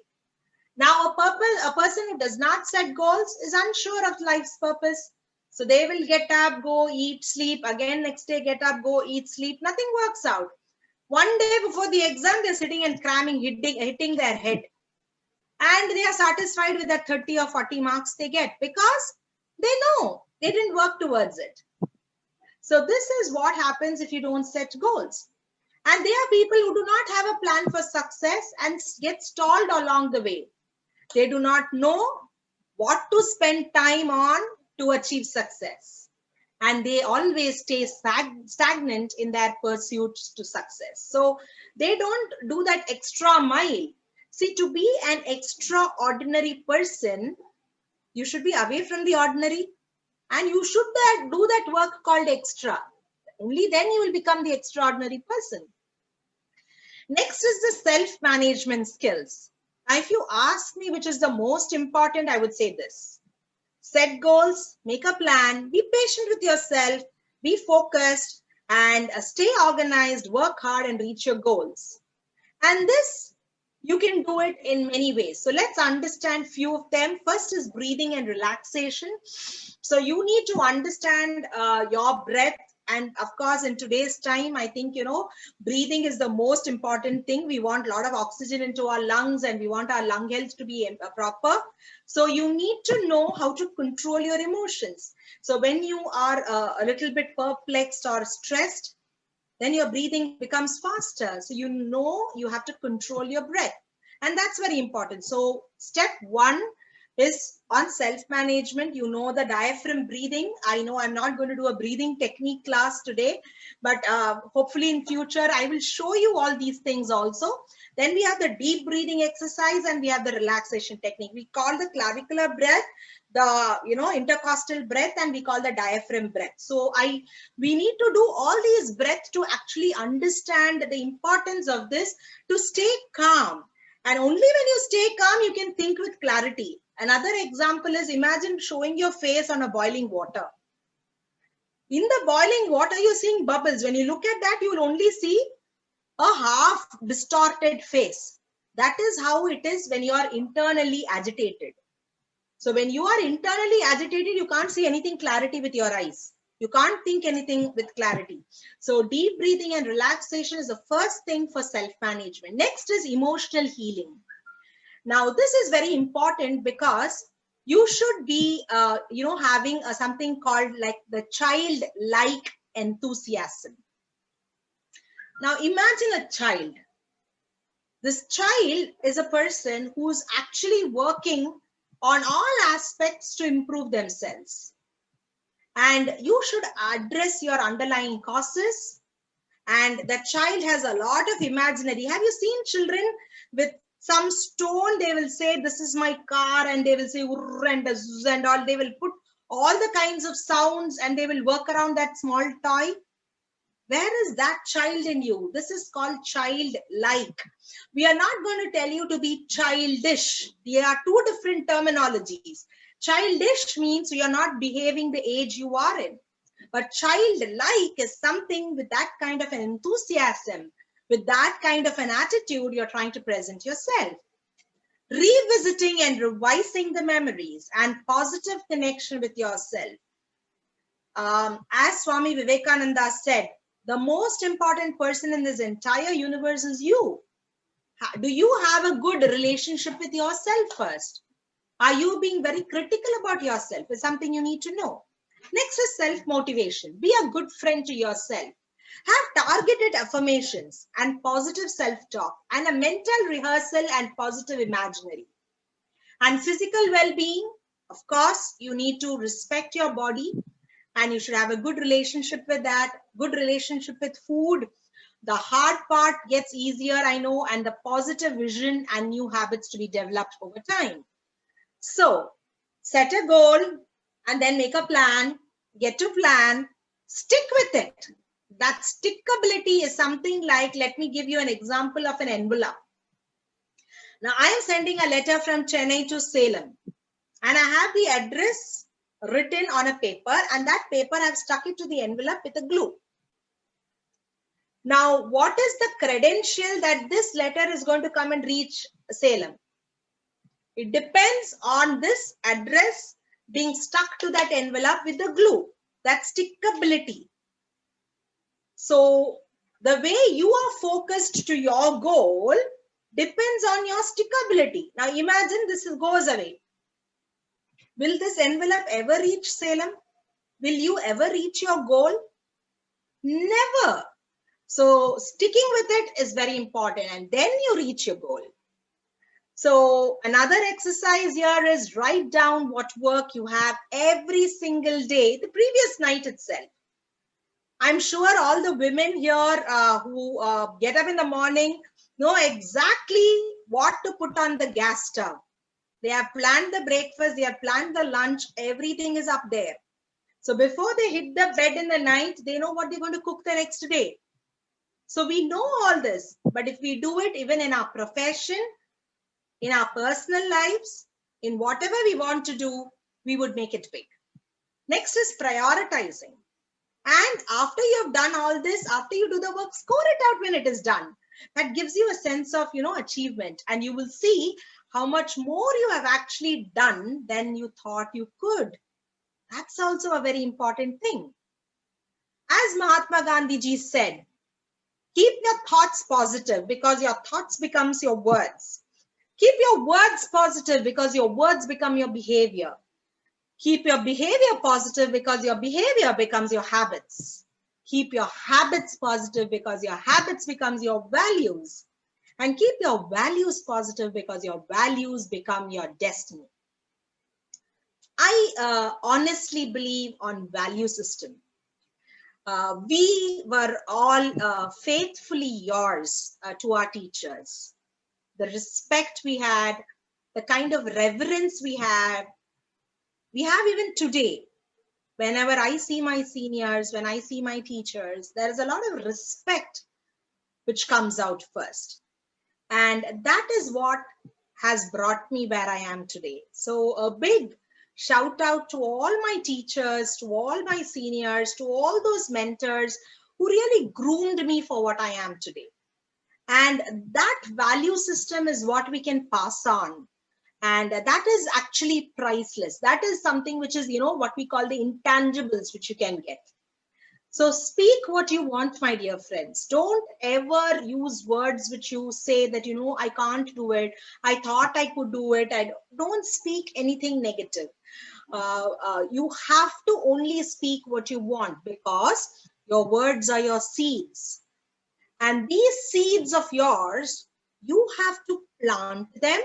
Now, a person who does not set goals is unsure of life's purpose. So they will get up, go eat, sleep. Again, next day, get up, go eat, sleep. Nothing works out. One day before the exam, they're sitting and cramming, hitting their head. And they are satisfied with that 30 or 40 marks they get because they know they didn't work towards it. So this is what happens if you don't set goals. And there are people who do not have a plan for success and get stalled along the way. They do not know what to spend time on to achieve success. And they always stay stagnant in their pursuit to success. So they don't do that extra mile. See, to be an extraordinary person, you should be away from the ordinary and you should do that work called extra. Only then you will become the extraordinary person. Next is the self-management skills. Now, if you ask me which is the most important, I would say this. Set goals, make a plan, be patient with yourself, be focused, and stay organized, work hard, and reach your goals. And this You can do it in many ways. So let's understand few of them. First is breathing and relaxation. So you need to understand your breath. And of course, in today's time, I think, breathing is the most important thing. We want a lot of oxygen into our lungs and we want our lung health to be proper. So you need to know how to control your emotions. So when you are a little bit perplexed or stressed, then your breathing becomes faster. So you know you have to control your breath. And that's very important. So step one is on self-management. You know the diaphragm breathing. I know I'm not going to do a breathing technique class today, but hopefully in future, I will show you all these things also. Then we have the deep breathing exercise and we have the relaxation technique. We call the clavicular breath the intercostal breath, and we call the diaphragm breath. So we need to do all these breaths to actually understand the importance of this, to stay calm. And only when you stay calm, you can think with clarity. Another example is, imagine showing your face on a boiling water. In the boiling water, you're seeing bubbles. When you look at that, you will only see a half distorted face. That is how it is when you are internally agitated. So when you are internally agitated, you can't see anything clarity with your eyes. You can't think anything with clarity. So deep breathing and relaxation is the first thing for self-management. Next is emotional healing. Now, this is very important because you should be, having something called like the childlike enthusiasm. Now, imagine a child. This child is a person who's actually working on all aspects to improve themselves. And you should address your underlying causes. And the child has a lot of imaginary. Have you seen children with some stone? They will say, this is my car, and they will say, and all. They will put all the kinds of sounds and they will work around that small toy. Where is that child in you? This is called childlike. We are not going to tell you to be childish. There are two different terminologies. Childish means you are not behaving the age you are in. But childlike is something with that kind of an enthusiasm, with that kind of an attitude you're trying to present yourself. Revisiting and revising the memories and positive connection with yourself. As Swami Vivekananda said, the most important person in this entire universe is you. Do you have a good relationship with yourself first? Are you being very critical about yourself? Is something you need to know. Next is self-motivation. Be a good friend to yourself. Have targeted affirmations and positive self-talk and a mental rehearsal and positive imaginary. And physical well-being, of course, you need to respect your body. And you should have a good relationship with that, good relationship with food. The hard part gets easier, I know, and the positive vision and new habits to be developed over time. So set a goal and then make a plan, get to plan, stick with it. That stickability is something like, let me give you an example of an envelope. Now I am sending a letter from Chennai to Salem and I have the address written on a paper, and that paper I've stuck it to the envelope with a glue. Now, what is the credential that this letter is going to come and reach Salem? It depends on this address being stuck to that envelope with the glue, that stickability. So the way you are focused to your goal depends on your stickability. Now imagine this goes away. Will this envelope ever reach Salem? Will you ever reach your goal? Never. So sticking with it is very important, and then you reach your goal. So another exercise here is write down what work you have every single day, the previous night itself. I'm sure all the women here who get up in the morning know exactly what to put on the gas stove. They have planned the breakfast, they have planned the lunch, everything is up there. So before they hit the bed in the night, they know what they're going to cook the next day. So we know all this, but if we do it even in our profession, in our personal lives, in whatever we want to do, we would make it big. Next is prioritizing. And after you have done all this, after you do the work, score it out when it is done. That gives you a sense of, achievement, and you will see how much more you have actually done than you thought you could. That's also a very important thing. As Mahatma Gandhi ji said, keep your thoughts positive because your thoughts becomes your words. Keep your words positive because your words become your behavior. Keep your behavior positive because your behavior becomes your habits. Keep your habits positive because your habits becomes your values. And keep your values positive because your values become your destiny. I honestly believe on value system. We were all faithfully yours to our teachers. The respect we had, the kind of reverence we have even today. Whenever I see my seniors, when I see my teachers, there is a lot of respect which comes out first. And that is what has brought me where I am today. So a big shout out to all my teachers, to all my seniors, to all those mentors who really groomed me for what I am today. And that value system is what we can pass on. And that is actually priceless. That is something which is, what we call the intangibles which you can get. So speak what you want, my dear friends. Don't ever use words which you say that, I can't do it. I thought I could do it. Don't speak anything negative. You have to only speak what you want, because your words are your seeds. And these seeds of yours, you have to plant them,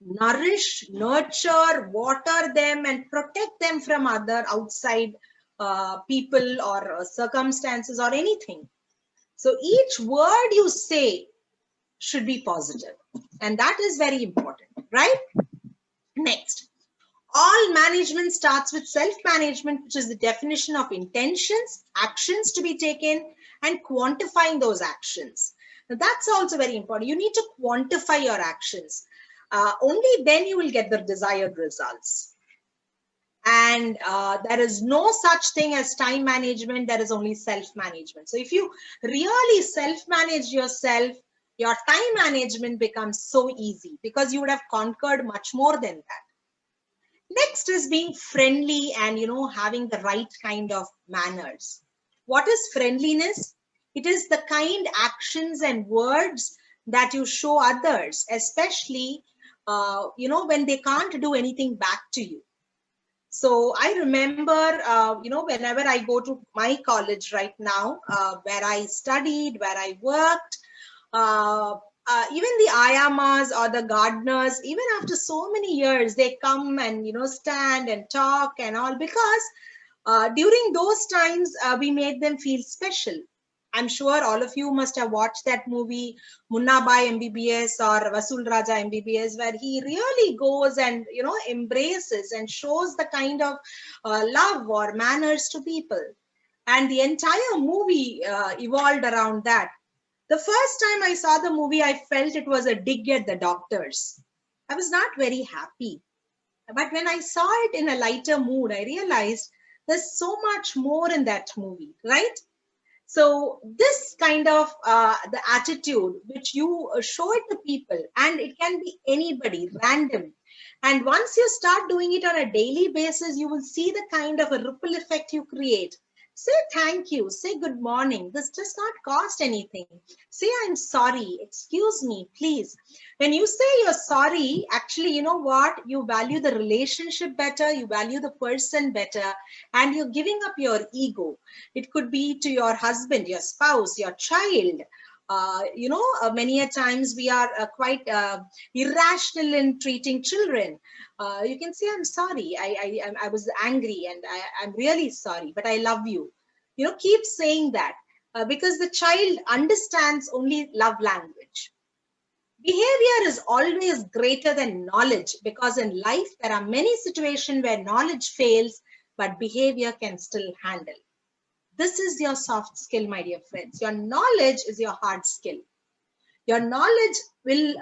nourish, nurture, water them, and protect them from other outside people or circumstances or anything. So each word you say should be positive, and that is very important, right? Next, all management starts with self-management, which is the definition of intentions, actions to be taken, and quantifying those actions. Now, that's also very important. You need to quantify your actions. Only then you will get the desired results. And there is no such thing as time management. There is only self-management. So if you really self-manage yourself, your time management becomes so easy, because you would have conquered much more than that. Next is being friendly and, having the right kind of manners. What is friendliness? It is the kind actions and words that you show others, especially, when they can't do anything back to you. So I remember, whenever I go to my college right now, where I studied, where I worked, even the ayamas or the gardeners, even after so many years, they come and, stand and talk and all, because during those times, we made them feel special. I'm sure all of you must have watched that movie, Munna Bhai MBBS or Vasool Raja MBBS, where he really goes and, embraces and shows the kind of love or manners to people. And the entire movie evolved around that. The first time I saw the movie, I felt it was a dig at the doctors. I was not very happy. But when I saw it in a lighter mood, I realized there's so much more in that movie, right? So this kind of the attitude which you show it to people, and it can be anybody, random. And once you start doing it on a daily basis, you will see the kind of a ripple effect you create. Say thank you, say good morning. This does not cost anything. Say I'm sorry, excuse me, please. When you say you're sorry, actually, you know what? You value the relationship better, you value the person better, and you're giving up your ego. It could be to your husband, your spouse, your child. Many a times we are quite irrational in treating children. You can say, I'm sorry, I was angry, and I'm really sorry, but I love you. Keep saying that, because the child understands only love language. Behavior is always greater than knowledge, because in life there are many situations where knowledge fails, but behavior can still handle. This is your soft skill, my dear friends. Your knowledge is your hard skill. Your knowledge will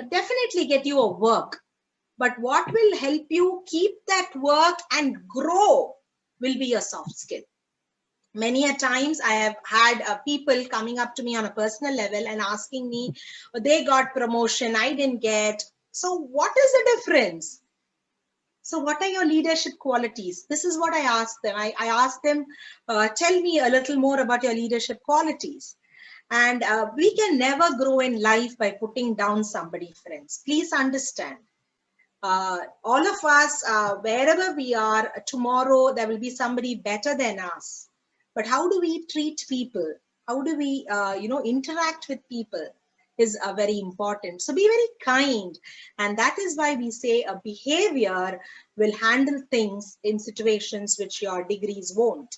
definitely get you a work, but what will help you keep that work and grow will be your soft skill. Many a times I have had people coming up to me on a personal level and asking me, "Oh, they got promotion, I didn't get." So what is the difference? So what are your leadership qualities? This is what I ask them. I ask them, tell me a little more about your leadership qualities. And we can never grow in life by putting down somebody, friends. Please understand. All of us, wherever we are, tomorrow there will be somebody better than us. But how do we treat people? How do we, interact with people is very important. So be very kind. And that is why we say a behavior will handle things in situations which your degrees won't.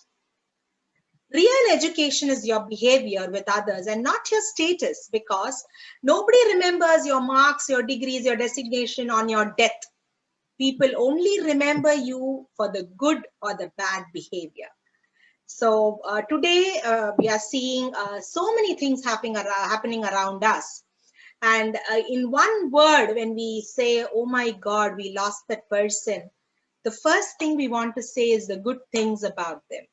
Real education is your behavior with others and not your status, because nobody remembers your marks, your degrees, your designation on your death. People only remember you for the good or the bad behavior. So today we are seeing so many things happening around us. And in one word, when we say, "Oh my God, we lost that person," the first thing we want to say is the good things about them.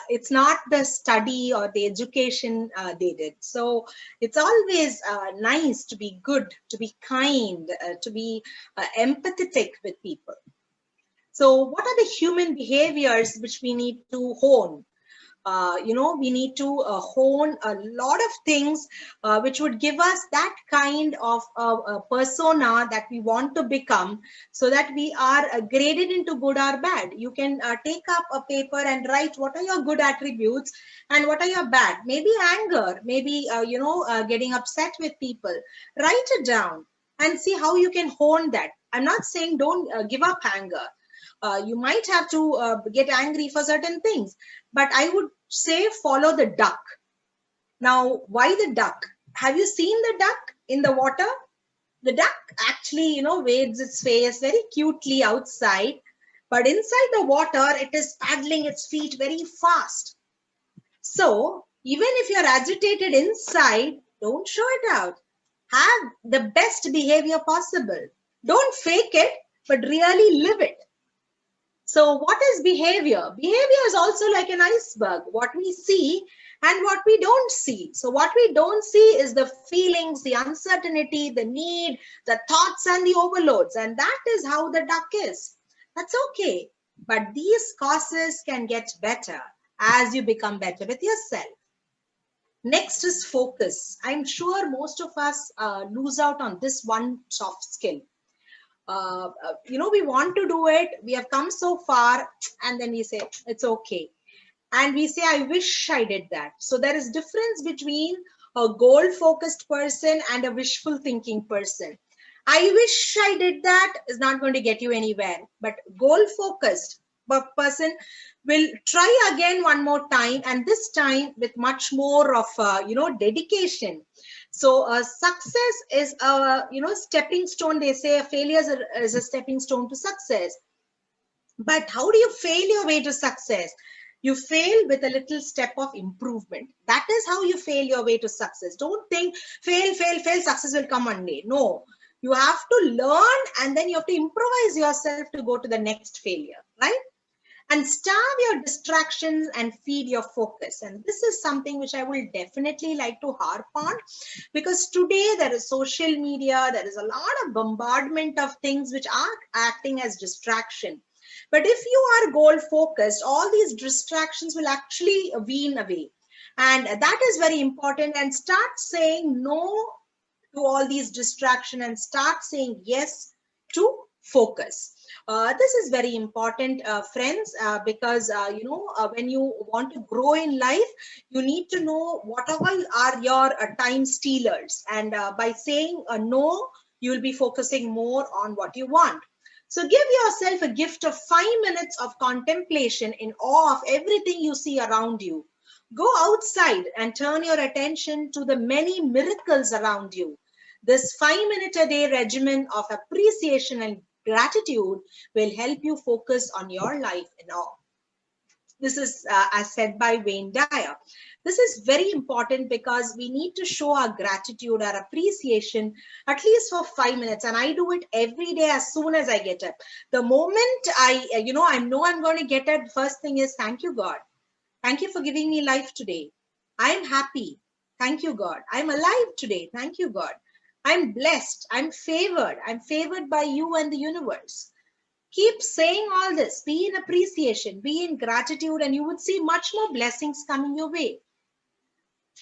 It's not the study or the education they did. So it's always nice to be good, to be kind, to be empathetic with people. So what are the human behaviors which we need to hone? We need to hone a lot of things which would give us that kind of persona that we want to become, so that we are graded into good or bad. You can take up a paper and write what are your good attributes and what are your bad. Maybe anger, maybe, getting upset with people. Write it down and see how you can hone that. I'm not saying don't give up anger. You might have to get angry for certain things, but I would say follow the duck. Now, why the duck? Have you seen the duck in the water? The duck actually, wades its face very cutely outside, but inside the water, it is paddling its feet very fast. So, even if you're agitated inside, don't show it out. Have the best behavior possible. Don't fake it, but really live it. So what is behavior? Behavior is also like an iceberg, what we see and what we don't see. So what we don't see is the feelings, the uncertainty, the need, the thoughts and the overloads. And that is how the duck is. That's okay. But these causes can get better as you become better with yourself. Next is focus. I'm sure most of us lose out on this one soft skill. We want to do it, we have come so far, and then we say it's okay, and we say I wish I did that. So there is difference between a goal focused person and a wishful thinking person. I wish I did that is not going to get you anywhere, but goal focused person will try again one more time, and this time with much more of dedication. So success is a stepping stone. They say a failure is a stepping stone to success. But how do you fail your way to success? You fail with a little step of improvement. That is how you fail your way to success. Don't think fail, fail, fail, success will come one day. No, you have to learn and then you have to improvise yourself to go to the next failure, right? And starve your distractions and feed your focus. And this is something which I will definitely like to harp on, because today there is social media, there is a lot of bombardment of things which are acting as distraction. But if you are goal focused, all these distractions will actually wean away. And that is very important. And start saying no to all these distractions and start saying yes to focus. This is very important, friends, because when you want to grow in life, you need to know what all are your time stealers, and by saying no, you will be focusing more on what you want. So give yourself a gift of 5 minutes of contemplation in awe of everything you see around you. Go outside and turn your attention to the many miracles around you. This 5 minute a day regimen of appreciation and gratitude will help you focus on your life in awe. This is as said by Wayne Dyer. This is very important because we need to show our gratitude, our appreciation, at least for 5 minutes. And I do it every day as soon as I get up. The moment I know I'm going to get up, first thing is thank you, God. Thank you for giving me life today. I'm happy. Thank you, God. I'm alive today. Thank you, God. I'm blessed. I'm favored. I'm favored by you and the universe. Keep saying all this. Be in appreciation, be in gratitude, and you would see much more blessings coming your way.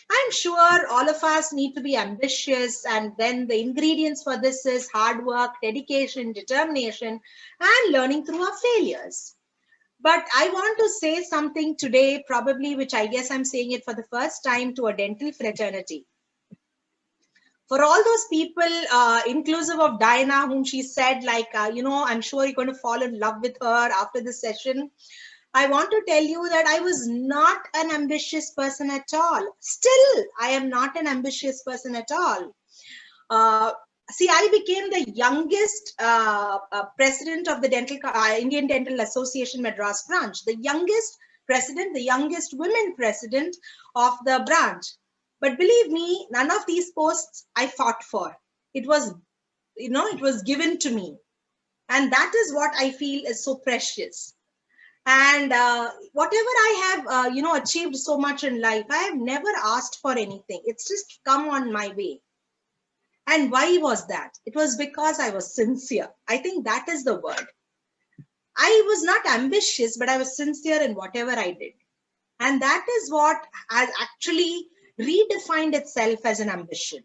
I'm sure all of us need to be ambitious, and then the ingredients for this is hard work, dedication, determination, and learning through our failures. But I want to say something today, probably, which I guess I'm saying it for the first time to a dental fraternity. For all those people, inclusive of Diana, whom she said, like, I'm sure you're going to fall in love with her after this session. I want to tell you that I was not an ambitious person at all. Still, I am not an ambitious person at all. Uh, See, I became the youngest president of the Indian Dental Association Madras branch, the youngest president, the youngest women president of the branch. But believe me, none of these posts I fought for. It was, it was given to me. And that is what I feel is so precious. And whatever I have, achieved so much in life, I have never asked for anything. It's just come on my way. And why was that? It was because I was sincere. I think that is the word. I was not ambitious, but I was sincere in whatever I did. And that is what has actually redefined itself as an ambition.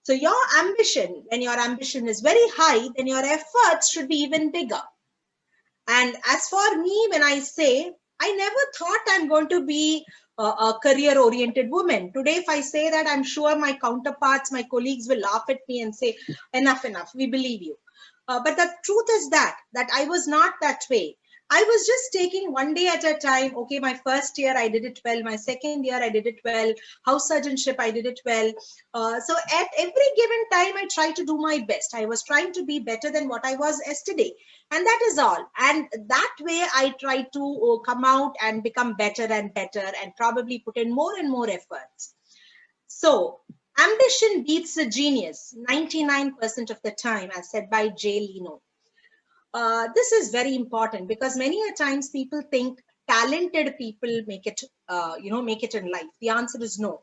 So your ambition, when your ambition is very high, then your efforts should be even bigger. And as for me, when I say, I never thought I'm going to be a career-oriented woman. Today, if I say that, I'm sure my counterparts, my colleagues will laugh at me and say, enough, we believe you. But the truth is that I was not that way. I was just taking one day at a time. Okay, my first year, I did it well. My second year, I did it well. House surgeonship, I did it well. So at every given time, I tried to do my best. I was trying to be better than what I was yesterday. And that is all. And that way, I try to come out and become better and better and probably put in more and more efforts. So ambition beats the genius 99% of the time, as said by Jay Leno. This is very important because many a times people think talented people make it, make it in life. The answer is no.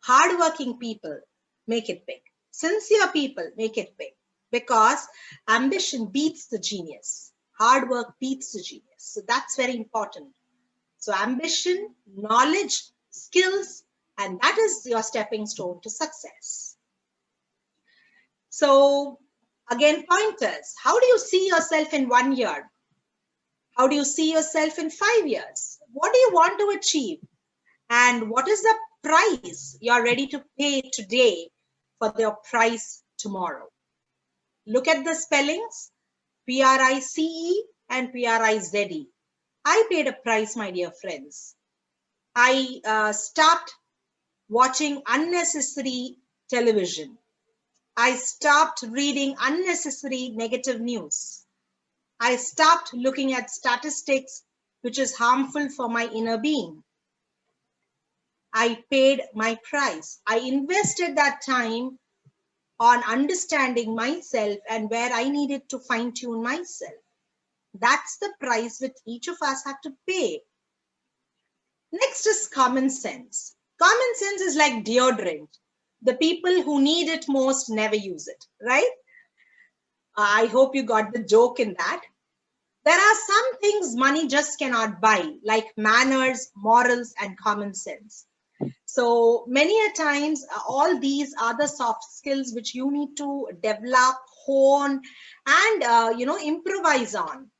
Hardworking people make it big. Sincere people make it big because ambition beats the genius. Hard work beats the genius. So that's very important. So ambition, knowledge, skills, and that is your stepping stone to success. So again, pointers. How do you see yourself in 1 year? How do you see yourself in 5 years? What do you want to achieve? And what is the price you're ready to pay today for your price tomorrow? Look at the spellings, Price and Prize. I paid a price, my dear friends. I stopped watching unnecessary television. I stopped reading unnecessary negative news. I stopped looking at statistics, which is harmful for my inner being. I paid my price. I invested that time on understanding myself and where I needed to fine tune myself. That's the price which each of us have to pay. Next is common sense. Common sense is like deodorant. The people who need it most never use it, right? I hope you got the joke in that. There are some things money just cannot buy, like manners, morals, and common sense. So many a times, all these are the soft skills which you need to develop, hone, and improvise on.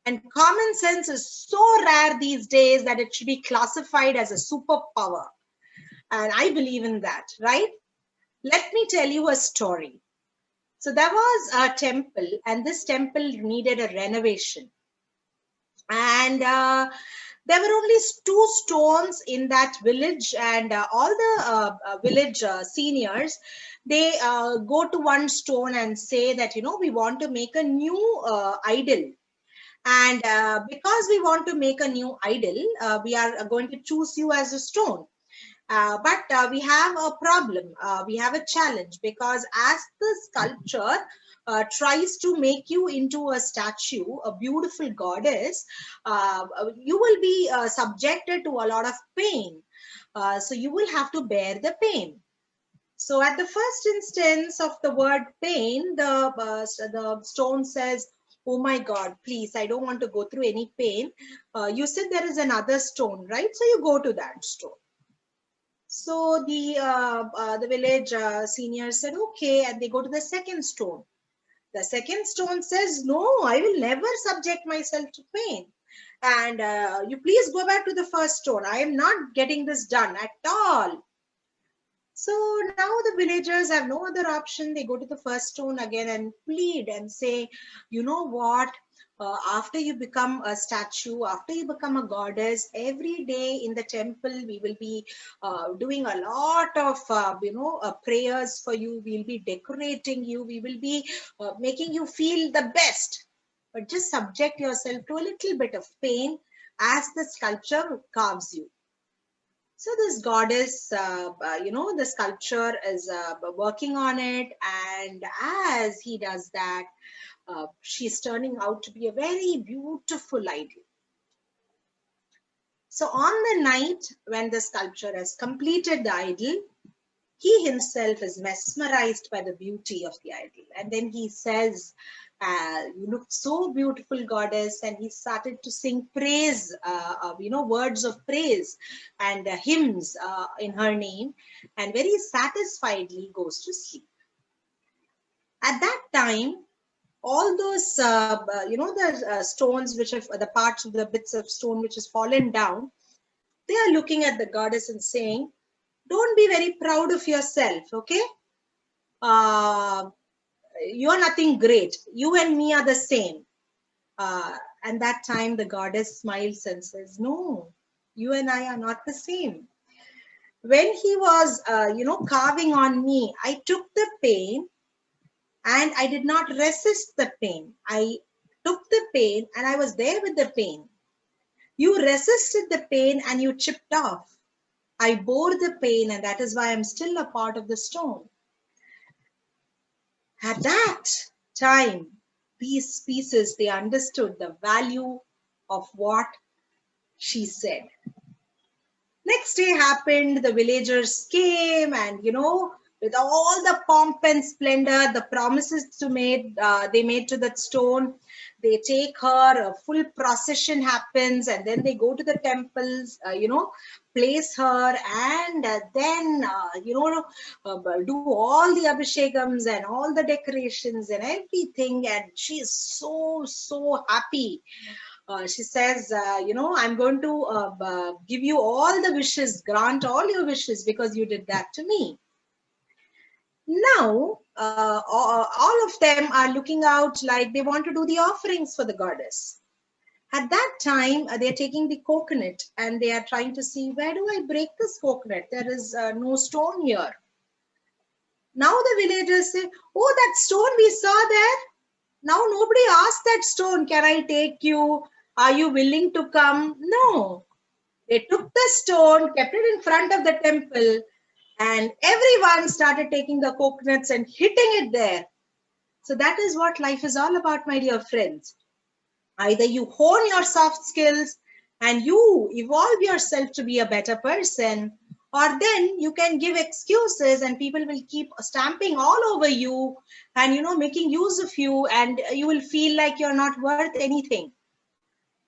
And common sense is so rare these days that it should be classified as a superpower. And I believe in that, right? Let me tell you a story. So there was a temple, and this temple needed a renovation. And there were only 2 stones in that village, and all the village seniors, they go to one stone and say that, we want to make a new idol. And because we want to make a new idol, we are going to choose you as a stone. But we have a problem. We have a challenge because as the sculpture tries to make you into a statue, a beautiful goddess, you will be subjected to a lot of pain. So you will have to bear the pain. So at the first instance of the word pain, the stone says, "Oh my God, please, I don't want to go through any pain." You said there is another stone, right? So you go to that stone. So the village senior said, "Okay," and they go to the second stone. The second stone says, "No, I will never subject myself to pain. And you please go back to the first stone. I am not getting this done at all." So now the villagers have no other option. They go to the first stone again and plead and say, "You know what? After you become a statue, after you become a goddess, every day in the temple, we will be doing a lot of, prayers for you. We'll be decorating you. We will be making you feel the best. But just subject yourself to a little bit of pain as the sculpture carves you." So this goddess, the sculpture is working on it, and as he does that, she's turning out to be a very beautiful idol. So on the night when the sculpture has completed the idol, he himself is mesmerized by the beauty of the idol. And then he says, "You look so beautiful, goddess." And he started to sing praise, words of praise and hymns in her name. And very satisfiedly goes to sleep. At that time, all those, the stones, which have the parts of the bits of stone which has fallen down, they are looking at the goddess and saying, "Don't be very proud of yourself, okay? You're nothing great. You and me are the same." And that time the goddess smiles and says, "No, you and I are not the same. When he was, carving on me, I took the pain and I did not resist the pain. I took the pain and I was there with the pain. You resisted the pain and you chipped off. I bore the pain, and that is why I'm still a part of the stone." At that time, these pieces, they understood the value of what she said. Next day happened, the villagers came and, with all the pomp and splendor, the promises they made to that stone, they take her, a full procession happens, and then they go to the temples, place her, and then, do all the abhishekams and all the decorations and everything. And she is so, so happy. She says, "I'm going to give you all the wishes, grant all your wishes because you did that to me." Now, all of them are looking out like they want to do the offerings for the goddess. At that time, they're taking the coconut and they are trying to see, where do I break this coconut? There is no stone here. Now the villagers say, "Oh, that stone we saw there. Now nobody asked that stone, 'Can I take you? Are you willing to come?' No. They took the stone, kept it in front of the temple, and everyone started taking the coconuts and hitting it there." So that is what life is all about, my dear friends. Either you hone your soft skills and you evolve yourself to be a better person, or then you can give excuses and people will keep stamping all over you and, making use of you, and you will feel like you're not worth anything.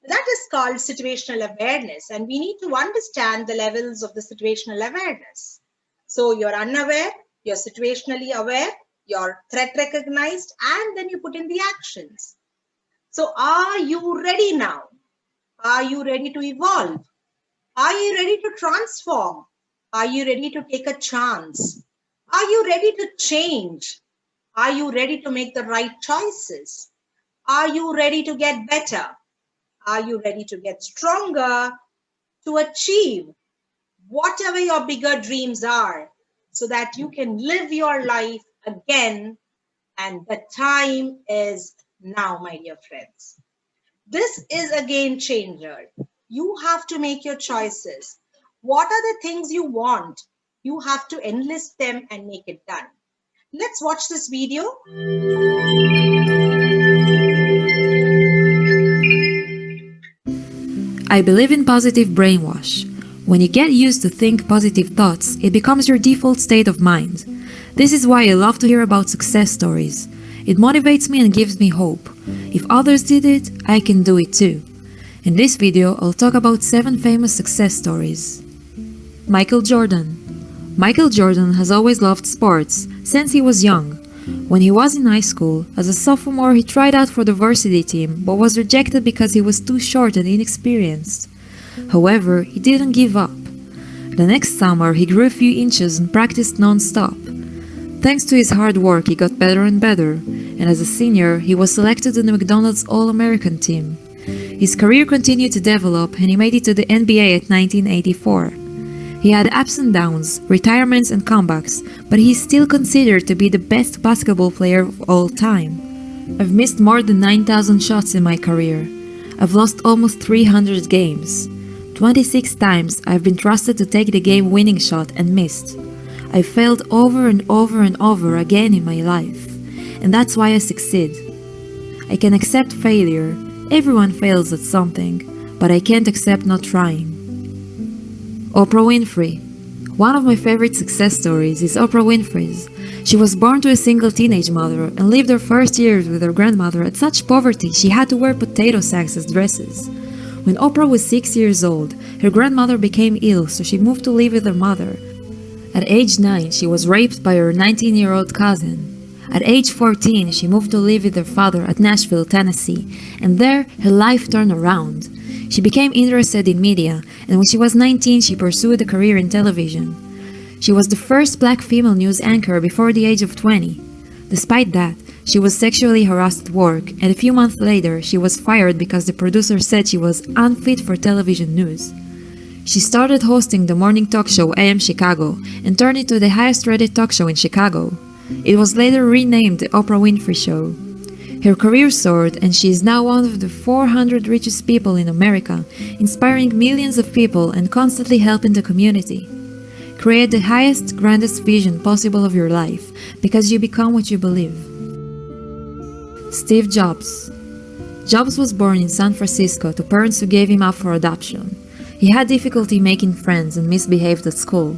That is called situational awareness, and we need to understand the levels of the situational awareness. So you're unaware, you're situationally aware, you're threat recognized, and then you put in the actions. So are you ready now? Are you ready to evolve? Are you ready to transform? Are you ready to take a chance? Are you ready to change? Are you ready to make the right choices? Are you ready to get better? Are you ready to get stronger, to achieve whatever your bigger dreams are, so that you can live your life again? And the time is now, my dear friends. This is a game changer. You have to make your choices. what are the things you want? You have to enlist them and make it done. Let's watch this video. I believe in positive brainwash. When you get used to think positive thoughts, it becomes your default state of mind. This is why I love to hear about success stories. It motivates me and gives me hope. If others did it, I can do it too. In this video, I'll talk about 7 famous success stories. Michael Jordan. Michael Jordan has always loved sports since he was young. When he was in high school, as a sophomore, he tried out for the varsity team but was rejected because he was too short and inexperienced. However, he didn't give up. The next summer, he grew a few inches and practiced non-stop. Thanks to his hard work, he got better and better, and as a senior, he was selected to the McDonald's All-American team. His career continued to develop and he made it to the NBA at 1984. He had ups and downs, retirements and comebacks, but he is still considered to be the best basketball player of all time. I've missed more than 9,000 shots in my career. I've lost almost 300 games. 26 times I've been trusted to take the game-winning shot and missed. I've failed over and over and over again in my life, and that's why I succeed. I can accept failure. Everyone fails at something, but I can't accept not trying. Oprah Winfrey. One of my favorite success stories is Oprah Winfrey's. She was born to a single teenage mother and lived her first years with her grandmother at such poverty she had to wear potato sacks as dresses. When Oprah was 6 years old, her grandmother became ill, so she moved to live with her mother. At age 9, she was raped by her 19-year-old cousin. At age 14, she moved to live with her father at Nashville, Tennessee, and there her life turned around. She became interested in media, and when she was 19, she pursued a career in television. She was the first black female news anchor before the age of 20. Despite that, she was sexually harassed at work, and a few months later, she was fired because the producer said she was unfit for television news. She started hosting the morning talk show AM Chicago and turned it to the highest-rated talk show in Chicago. It was later renamed The Oprah Winfrey Show. Her career soared, and she is now one of the 400 richest people in America, inspiring millions of people and constantly helping the community. Create the highest, grandest vision possible of your life, because you become what you believe. Steve Jobs. Jobs was born in San Francisco to parents who gave him up for adoption. He had difficulty making friends and misbehaved at school.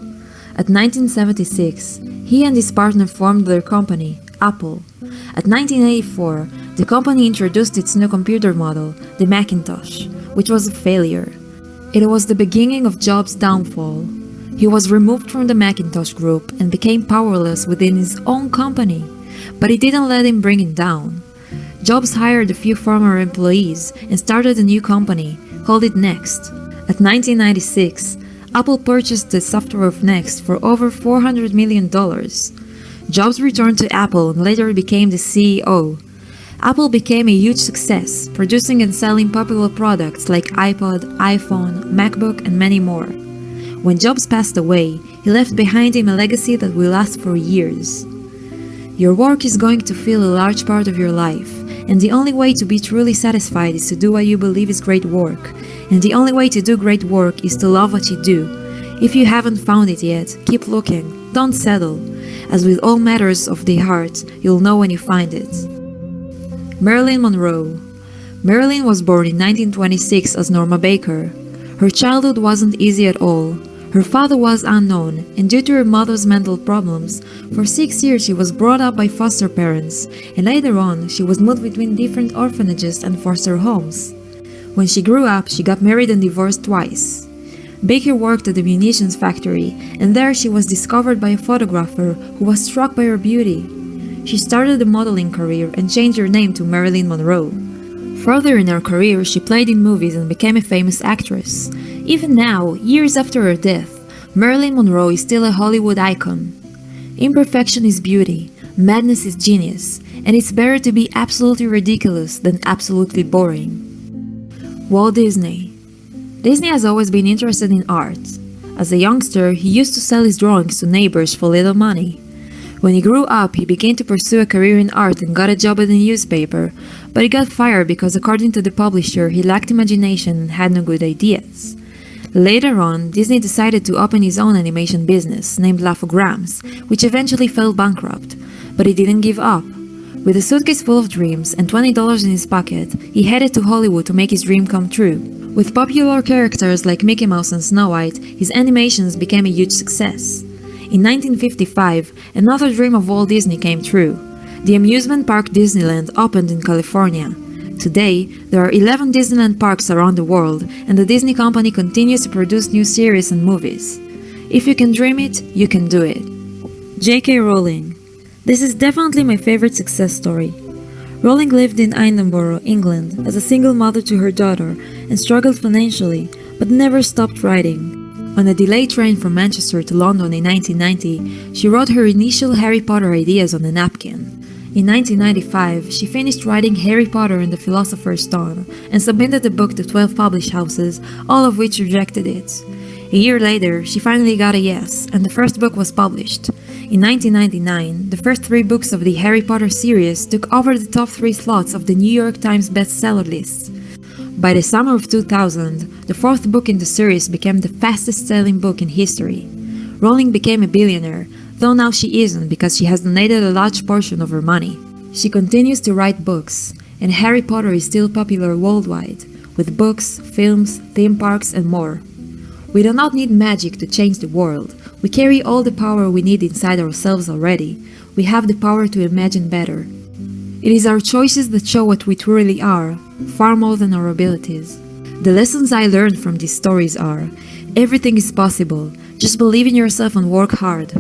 At 1976, he and his partner formed their company, Apple. At 1984, the company introduced its new computer model, the Macintosh, which was a failure. It was the beginning of Jobs' downfall. He was removed from the Macintosh group and became powerless within his own company, but it didn't let him bring him down. Jobs hired a few former employees and started a new company, called it Next. At 1996, Apple purchased the software of Next for over $400 million. Jobs returned to Apple and later became the CEO. Apple became a huge success, producing and selling popular products like iPod, iPhone, MacBook, and many more. When Jobs passed away, he left behind him a legacy that will last for years. Your work is going to fill a large part of your life, and the only way to be truly satisfied is to do what you believe is great work. And the only way to do great work is to love what you do. If you haven't found it yet, keep looking. Don't settle. As with all matters of the heart, you'll know when you find it. Marilyn Monroe. Marilyn was born in 1926 as Norma Baker. Her childhood wasn't easy at all. Her father was unknown, and due to her mother's mental problems, for 6 years she was brought up by foster parents, and later on she was moved between different orphanages and foster homes. When she grew up, she got married and divorced twice. Baker worked at a munitions factory, and there she was discovered by a photographer who was struck by her beauty. She started a modeling career and changed her name to Marilyn Monroe. Further in her career, she played in movies and became a famous actress. Even now, years after her death, Marilyn Monroe is still a Hollywood icon. Imperfection is beauty, madness is genius, and it's better to be absolutely ridiculous than absolutely boring. Walt Disney. Disney has always been interested in art. As a youngster, he used to sell his drawings to neighbors for little money. When he grew up, he began to pursue a career in art and got a job at a newspaper, but he got fired because according to the publisher, he lacked imagination and had no good ideas. Later on, Disney decided to open his own animation business, named Lafograms, which eventually fell bankrupt. But he didn't give up. With a suitcase full of dreams and $20 in his pocket, he headed to Hollywood to make his dream come true. With popular characters like Mickey Mouse and Snow White, his animations became a huge success. In 1955, another dream of Walt Disney came true. The amusement park Disneyland opened in California. Today, there are 11 Disneyland parks around the world, and the Disney company continues to produce new series and movies. If you can dream it, you can do it. J.K. Rowling. This is definitely my favorite success story. Rowling lived in Edinburgh, England, as a single mother to her daughter and struggled financially, but never stopped writing. On a delayed train from Manchester to London in 1990, she wrote her initial Harry Potter ideas on a napkin. In 1995, she finished writing Harry Potter and the Philosopher's Stone and submitted the book to 12 publish houses, all of which rejected it. A year later, she finally got a yes, and the first book was published. In 1999, the first 3 books of the Harry Potter series took over the top 3 slots of the New York Times bestseller list. By the summer of 2000, the 4th book in the series became the fastest-selling book in history. Rowling became a billionaire, though now she isn't because she has donated a large portion of her money. She continues to write books, and Harry Potter is still popular worldwide, with books, films, theme parks, and more. We do not need magic to change the world. We carry all the power we need inside ourselves already. We have the power to imagine better. It is our choices that show what we truly are, far more than our abilities. The lessons I learned from these stories are: everything is possible. Just believe in yourself and work hard.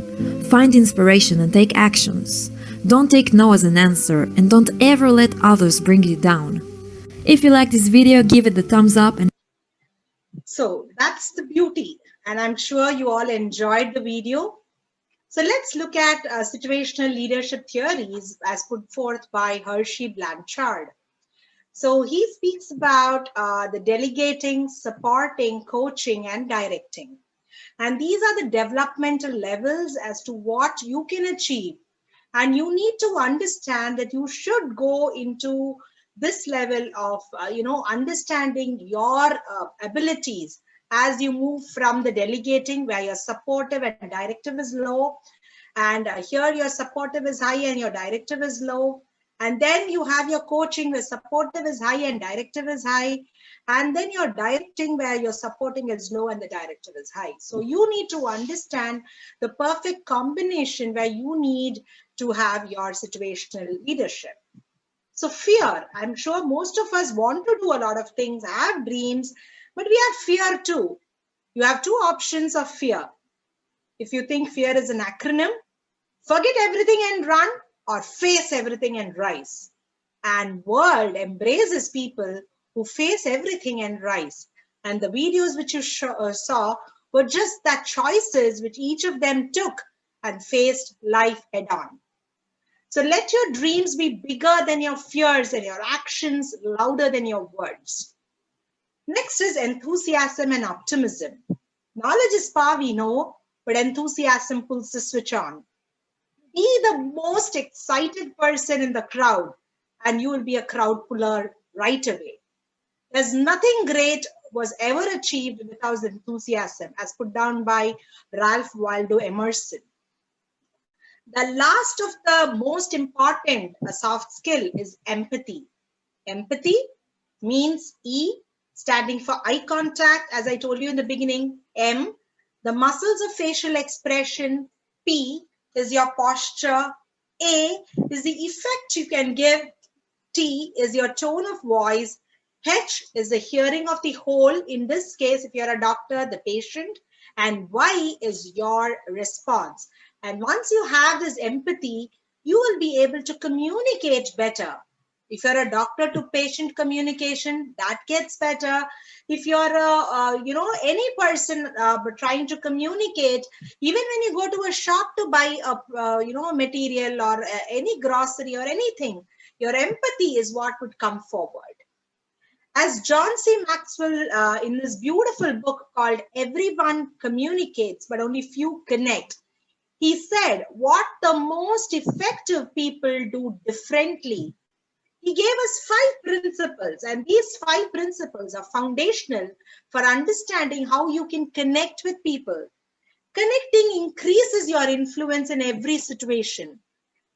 Find inspiration and take actions. Don't take no as an answer, and don't ever let others bring you down. If you like this video, give it the thumbs up. And So that's the beauty, and I'm sure you all enjoyed the video. So let's look at situational leadership theories as put forth by Hershey Blanchard. So he speaks about the delegating, supporting, coaching, and directing. And these are the developmental levels as to what you can achieve. And you need to understand that you should go into this level of, understanding your abilities as you move from the delegating, where your supportive and directive is low. And here your supportive is high and your directive is low. And then you have your coaching where supportive is high and directive is high. And then your directing where your supporting is low and the directive is high. So you need to understand the perfect combination where you need to have your situational leadership. So fear, I'm sure most of us want to do a lot of things, have dreams, but we have fear too. You have 2 options of fear. If you think fear is an acronym, forget everything and run, or face everything and rise. And world embraces people who face everything and rise. And the videos which you saw were just that choices which each of them took and faced life head on. So let your dreams be bigger than your fears and your actions louder than your words. Next is enthusiasm and optimism. Knowledge is power, we know, but enthusiasm pulls the switch on. Be the most excited person in the crowd, and you will be a crowd puller right away. There's nothing great was ever achieved without enthusiasm, as put down by Ralph Waldo Emerson. The last of the most important soft skill is empathy. Empathy means E, standing for eye contact, as I told you in the beginning. M, the muscles of facial expression. P is your posture. A is the effect you can give. T is your tone of voice. H is the hearing of the whole. In this case, if you're a doctor, the patient. And Y is your response. And once you have this empathy, you will be able to communicate better. If you're a doctor to patient communication, that gets better. If you're any person trying to communicate, even when you go to a shop to buy a material or any grocery or anything, your empathy is what would come forward. As John C. Maxwell in this beautiful book called Everyone Communicates, but Only Few Connect, he said, what the most effective people do differently He gave us 5 principles, and these 5 principles are foundational for understanding how you can connect with people. Connecting increases your influence in every situation.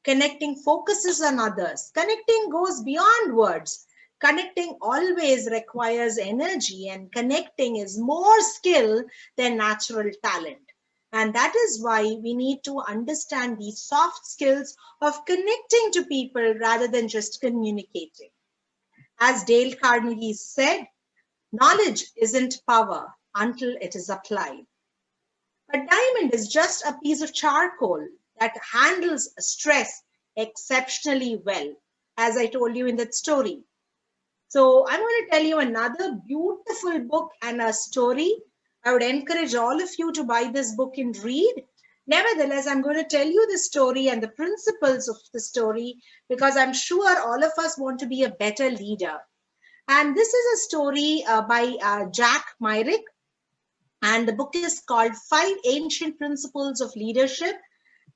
Connecting focuses on others. Connecting goes beyond words. Connecting always requires energy, and connecting is more skill than natural talent. And that is why we need to understand these soft skills of connecting to people rather than just communicating. As Dale Carnegie said, knowledge isn't power until it is applied. A diamond is just a piece of charcoal that handles stress exceptionally well, as I told you in that story. So I'm going to tell you another beautiful book and a story. I would encourage all of you to buy this book and read. Nevertheless, I'm going to tell you the story and the principles of the story because I'm sure all of us want to be a better leader. And this is a story by Jack Myrick, and the book is called 5 Ancient Principles of Leadership,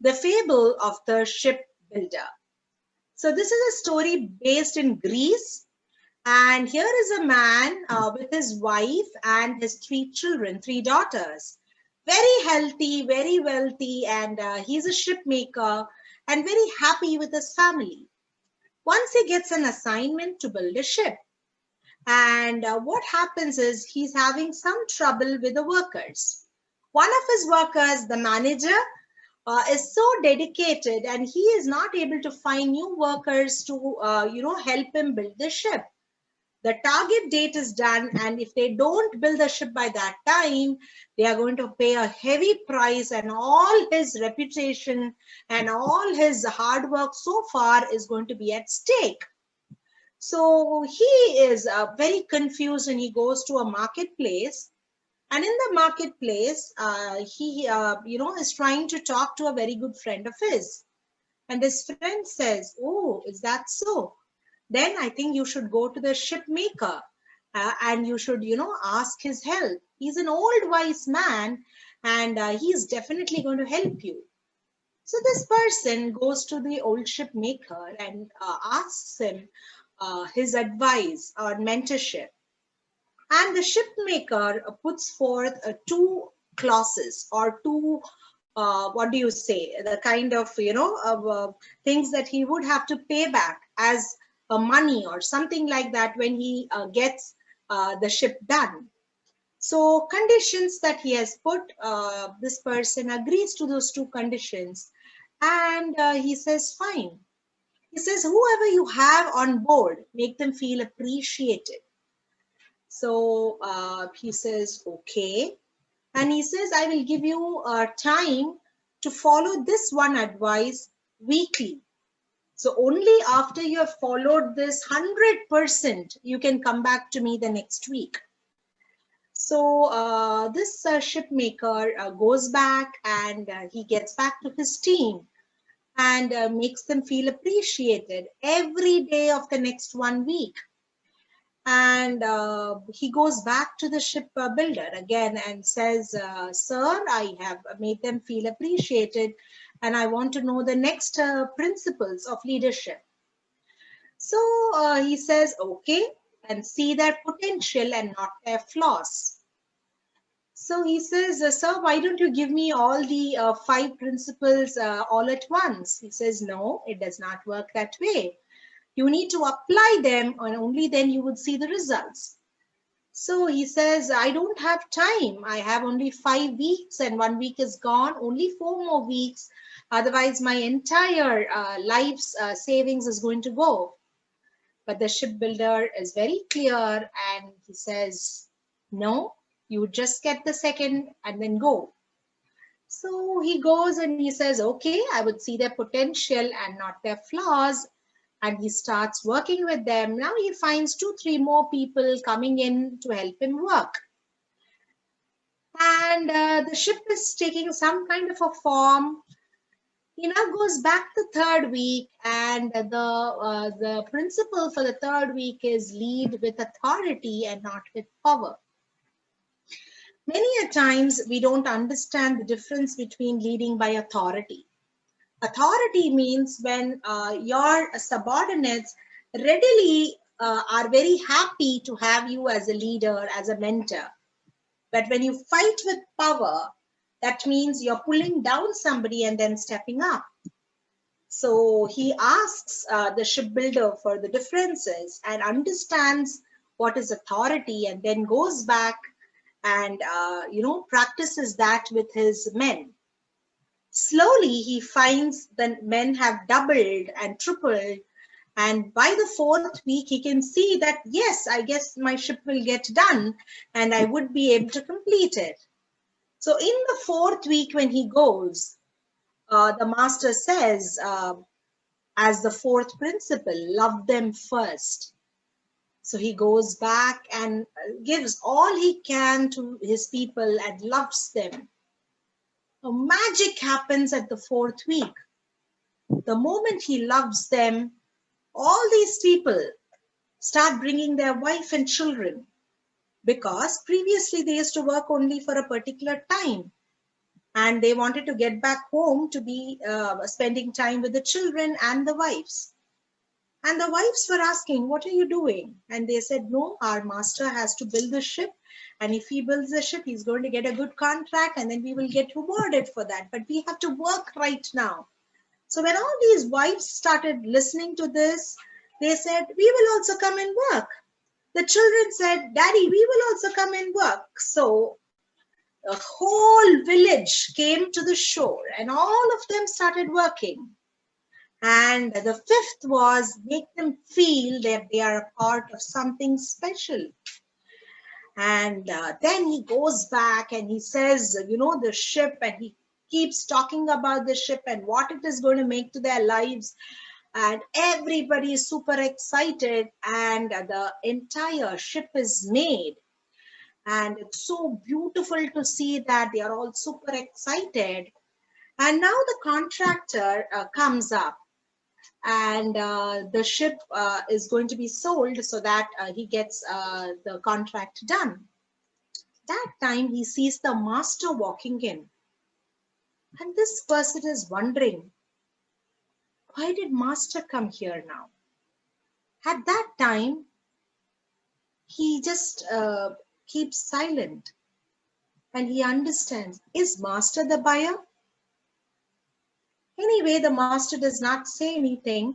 the Fable of the Ship Builder. So this is a story based in Greece. And here is a man with his wife and his 3 children, 3 daughters. Very healthy, very wealthy, and he's a ship maker and very happy with his family. Once he gets an assignment to build a ship, and what happens is he's having some trouble with the workers. One of his workers, the manager, is so dedicated and he is not able to find new workers to help him build the ship. The target date is done, and if they don't build the ship by that time, they are going to pay a heavy price, and all his reputation and all his hard work so far is going to be at stake. So he is very confused, and he goes to a marketplace. And in the marketplace, he is trying to talk to a very good friend of his. And his friend says, "Oh, is that so? Then I think you should go to the ship maker and you should, ask his help. He's an old wise man, and he's definitely going to help you." So this person goes to the old ship maker and asks him his advice or mentorship. And the ship maker puts forth 2 clauses or 2 what do you say, the kind of things that he would have to pay back as money or something like that when he gets the ship done. So conditions that he has put, this person agrees to those 2 conditions, and he says fine. He says, whoever you have on board, make them feel appreciated. So he says, okay. And he says, I will give you time to follow this one advice weekly. So only after you have followed this 100%, you can come back to me the next week. So this ship maker goes back, and he gets back to his team and makes them feel appreciated every day of the next 1 week. And he goes back to the ship builder again and says, sir, I have made them feel appreciated, and I want to know the next principles of leadership. So he says, okay, and see their potential and not their flaws. So he says, sir, why don't you give me all the 5 principles all at once? He says, no, it does not work that way. You need to apply them, and only then you would see the results. So he says, I don't have time. I have only 5 weeks, and 1 week is gone, only 4 more weeks. Otherwise, my entire life's savings is going to go. But the shipbuilder is very clear, and he says, no, you just get the second and then go. So he goes and he says, okay, I would see their potential and not their flaws. And he starts working with them. Now he finds 2-3 more people coming in to help him work. And the ship is taking some kind of a form. He now goes back the 3rd week, and the principle for the 3rd week is lead with authority and not with power. Many a times we don't understand the difference between leading by authority. Authority means when your subordinates readily are very happy to have you as a leader, as a mentor. But when you fight with power, that means you're pulling down somebody and then stepping up. So he asks the shipbuilder for the differences and understands what is authority, and then goes back and practices that with his men. Slowly he finds that men have doubled and tripled, and by the fourth week he can see that, yes, I guess my ship will get done and I would be able to complete it. So in the fourth week when he goes, the master says, as the fourth principle, love them first. So he goes back and gives all he can to his people and loves them. A magic happens at the fourth week. The moment he loves them, all these people start bringing their wife and children, because previously they used to work only for a particular time and they wanted to get back home to be spending time with the children and the wives. And the wives were asking, what are you doing? And they said, no, our master has to build the ship. And if he builds the ship, he's going to get a good contract and then we will get rewarded for that. But we have to work right now. So when all these wives started listening to this, they said, we will also come and work. The children said, Daddy, we will also come and work. So the whole village came to the shore and all of them started working. And the fifth was make them feel that they are a part of something special. And then he goes back and he says, the ship, and he keeps talking about the ship and what it is going to make to their lives. And everybody is super excited and the entire ship is made. And it's so beautiful to see that they are all super excited. And now the contractor comes up and the ship is going to be sold so that he gets the contract done. That time he sees the master walking in. And this person is wondering, why did master come here now? At that time, he just keeps silent and he understands, is master the buyer? Anyway, the master does not say anything,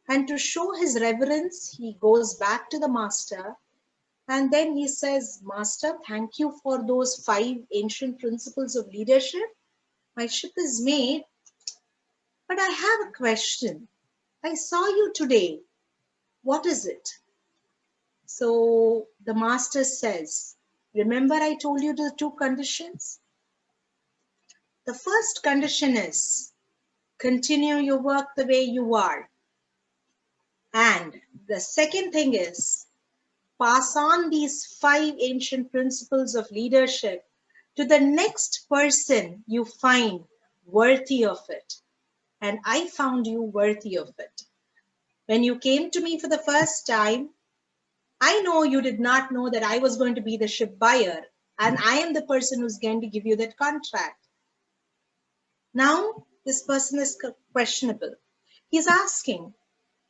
and to show his reverence, he goes back to the master and then he says, Master, thank you for those 5 ancient principles of leadership. My ship is made, but I have a question. I saw you today. What is it? So the master says, remember I told you the 2 conditions? The first condition is, continue your work the way you are. And the second thing is, pass on these 5 ancient principles of leadership to the next person you find worthy of it. And I found you worthy of it. When you came to me for the first time, I know you did not know that I was going to be the ship buyer, and I am the person who's going to give you that contract. Now, this person is questionable. He's asking,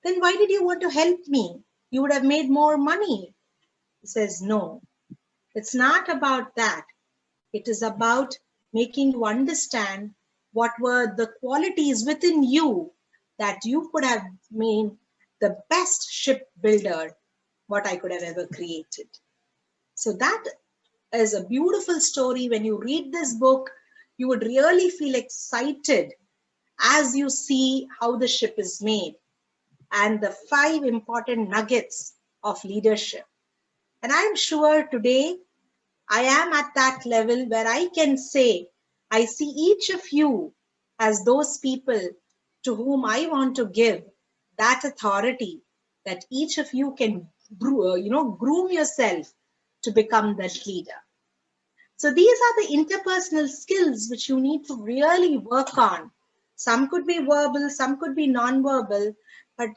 then why did you want to help me? You would have made more money. He says, no, it's not about that. It is about making you understand what were the qualities within you that you could have made the best ship builder what I could have ever created. So that is a beautiful story. When you read this book, you would really feel excited as you see how the ship is made and the 5 important nuggets of leadership. And I'm sure today I am at that level where I can say, I see each of you as those people to whom I want to give that authority that each of you can, groom yourself to become that leader. So these are the interpersonal skills which you need to really work on. Some could be verbal, some could be non-verbal, but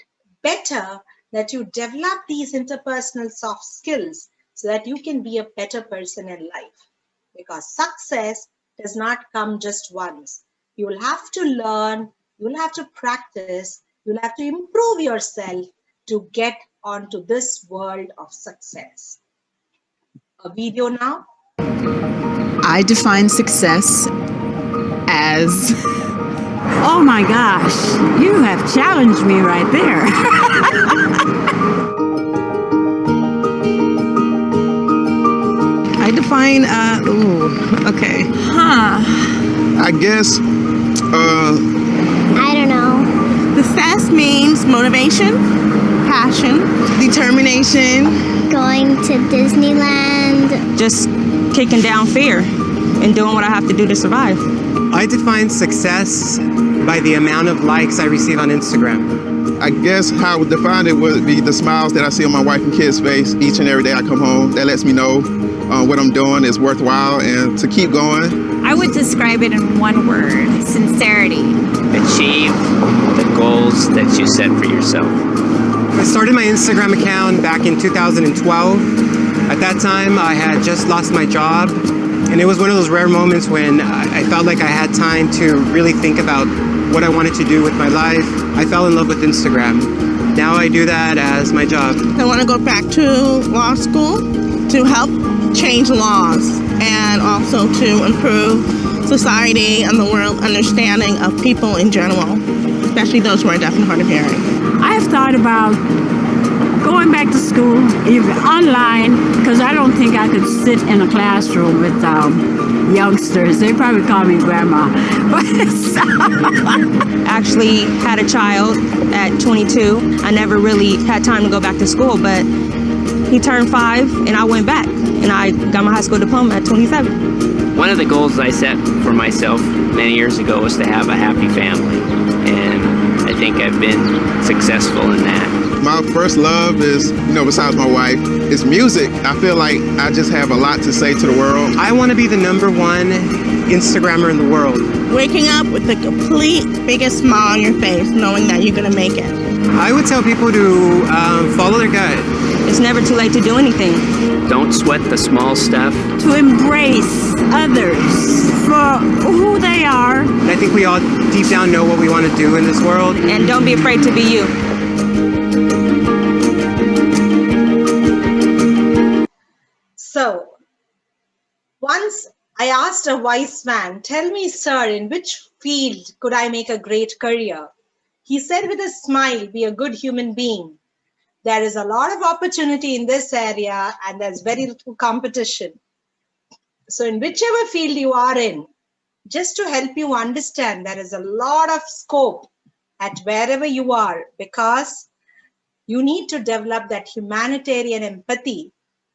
better that you develop these interpersonal soft skills so that you can be a better person in life. Because success does not come just once. You will have to learn, you will have to practice, you'll have to improve yourself to get onto this world of success. A video now. I define success as Oh my gosh, you have challenged me right there. I define okay. I guess I don't know. Success means motivation, passion, determination. Going to Disneyland. Just kicking down fear and doing what I have to do to survive. I define success by the amount of likes I receive on Instagram. I guess how I would define it would be the smiles that I see on my wife and kids' face each and every day I come home. That lets me know what I'm doing is worthwhile and to keep going. I would describe it in one word: sincerity. Achieve the goals that you set for yourself. I started my Instagram account back in 2012. At that time, I had just lost my job, and it was one of those rare moments when I felt like I had time to really think about what I wanted to do with my life. I fell in love with Instagram. Now I do that as my job. I want to go back to law school to help change laws and also to improve society and the world understanding of people in general, especially those who are deaf and hard of hearing. I have thought about going back to school, even online, because I don't think I could sit in a classroom with youngsters. They probably call me grandma. Actually had a child at 22. I never really had time to go back to school, but he turned 5 and I went back and I got my high school diploma at 27. One of the goals I set for myself many years ago was to have a happy family, and I think I've been successful in that. My first love is, besides my wife, is music. I feel like I just have a lot to say to the world. I want to be the #1 Instagrammer in the world. Waking up with the complete biggest smile on your face, knowing that you're going to make it. I would tell people to follow their gut. It's never too late to do anything. Don't sweat the small stuff. To embrace others for who they are. I think we all deep down know what we want to do in this world. And don't be afraid to be you. So, once I asked a wise man, "Tell me, sir, in which field could I make a great career?" He said with a smile, "Be a good human being. There is a lot of opportunity in this area and there's very little competition. So in whichever field you are in, just to help you understand, there is a lot of scope at wherever you are, because you need to develop that humanitarian empathy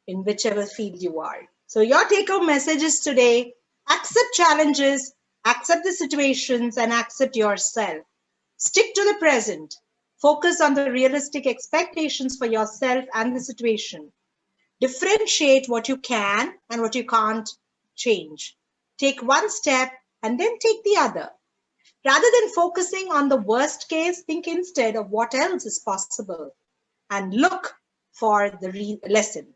in whichever field you are." So your take-home messages today: accept challenges, accept the situations, and accept yourself. Stick to the present. Focus on the realistic expectations for yourself and the situation. Differentiate what you can and what you can't change. Take one step and then take the other. Rather than focusing on the worst case, think instead of what else is possible and look for the lesson.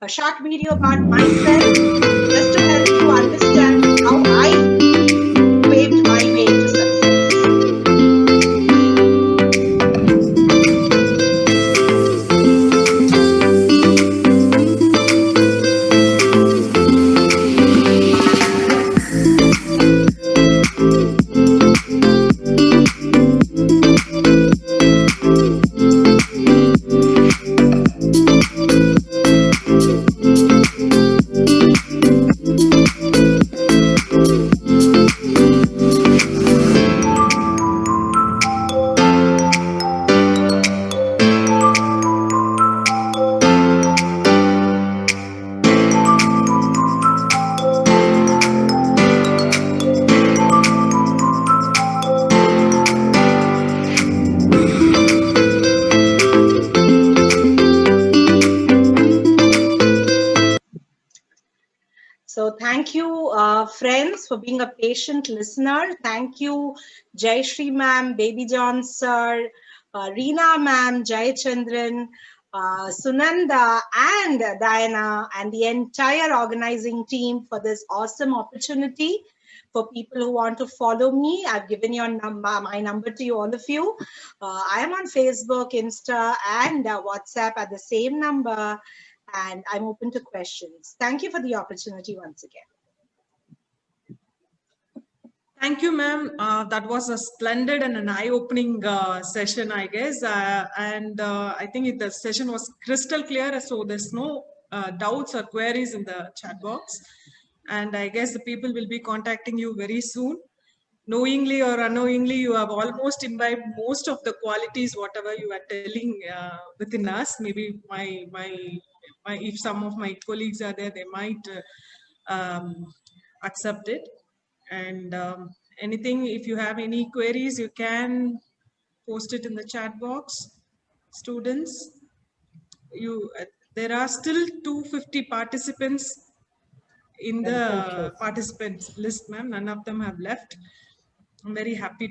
A short video about myself, just to help you understand how I paved my way to success. So thank you, friends, for being a patient listener. Thank you, Jai Shri ma'am, Baby John sir, Reena ma'am, Jai Chandran, Sunanda and Diana, and the entire organizing team for this awesome opportunity For people who want to follow me, I've given my number to you, all of you. I am on Facebook, Insta, and WhatsApp at the same number, and I'm open to questions. Thank you for the opportunity once again. Thank you, ma'am. That was a splendid and an eye-opening session, I guess. I think the session was crystal clear, so there's no doubts or queries in the chat box. And I guess the people will be contacting you very soon. Knowingly or unknowingly, you have almost imbibed most of the qualities, whatever you are telling within us. Maybe if some of my colleagues are there, they might accept it. And anything, if you have any queries, you can post it in the chat box. Students, there are still 250 participants in the participants list, ma'am. None of them have left. I'm very happy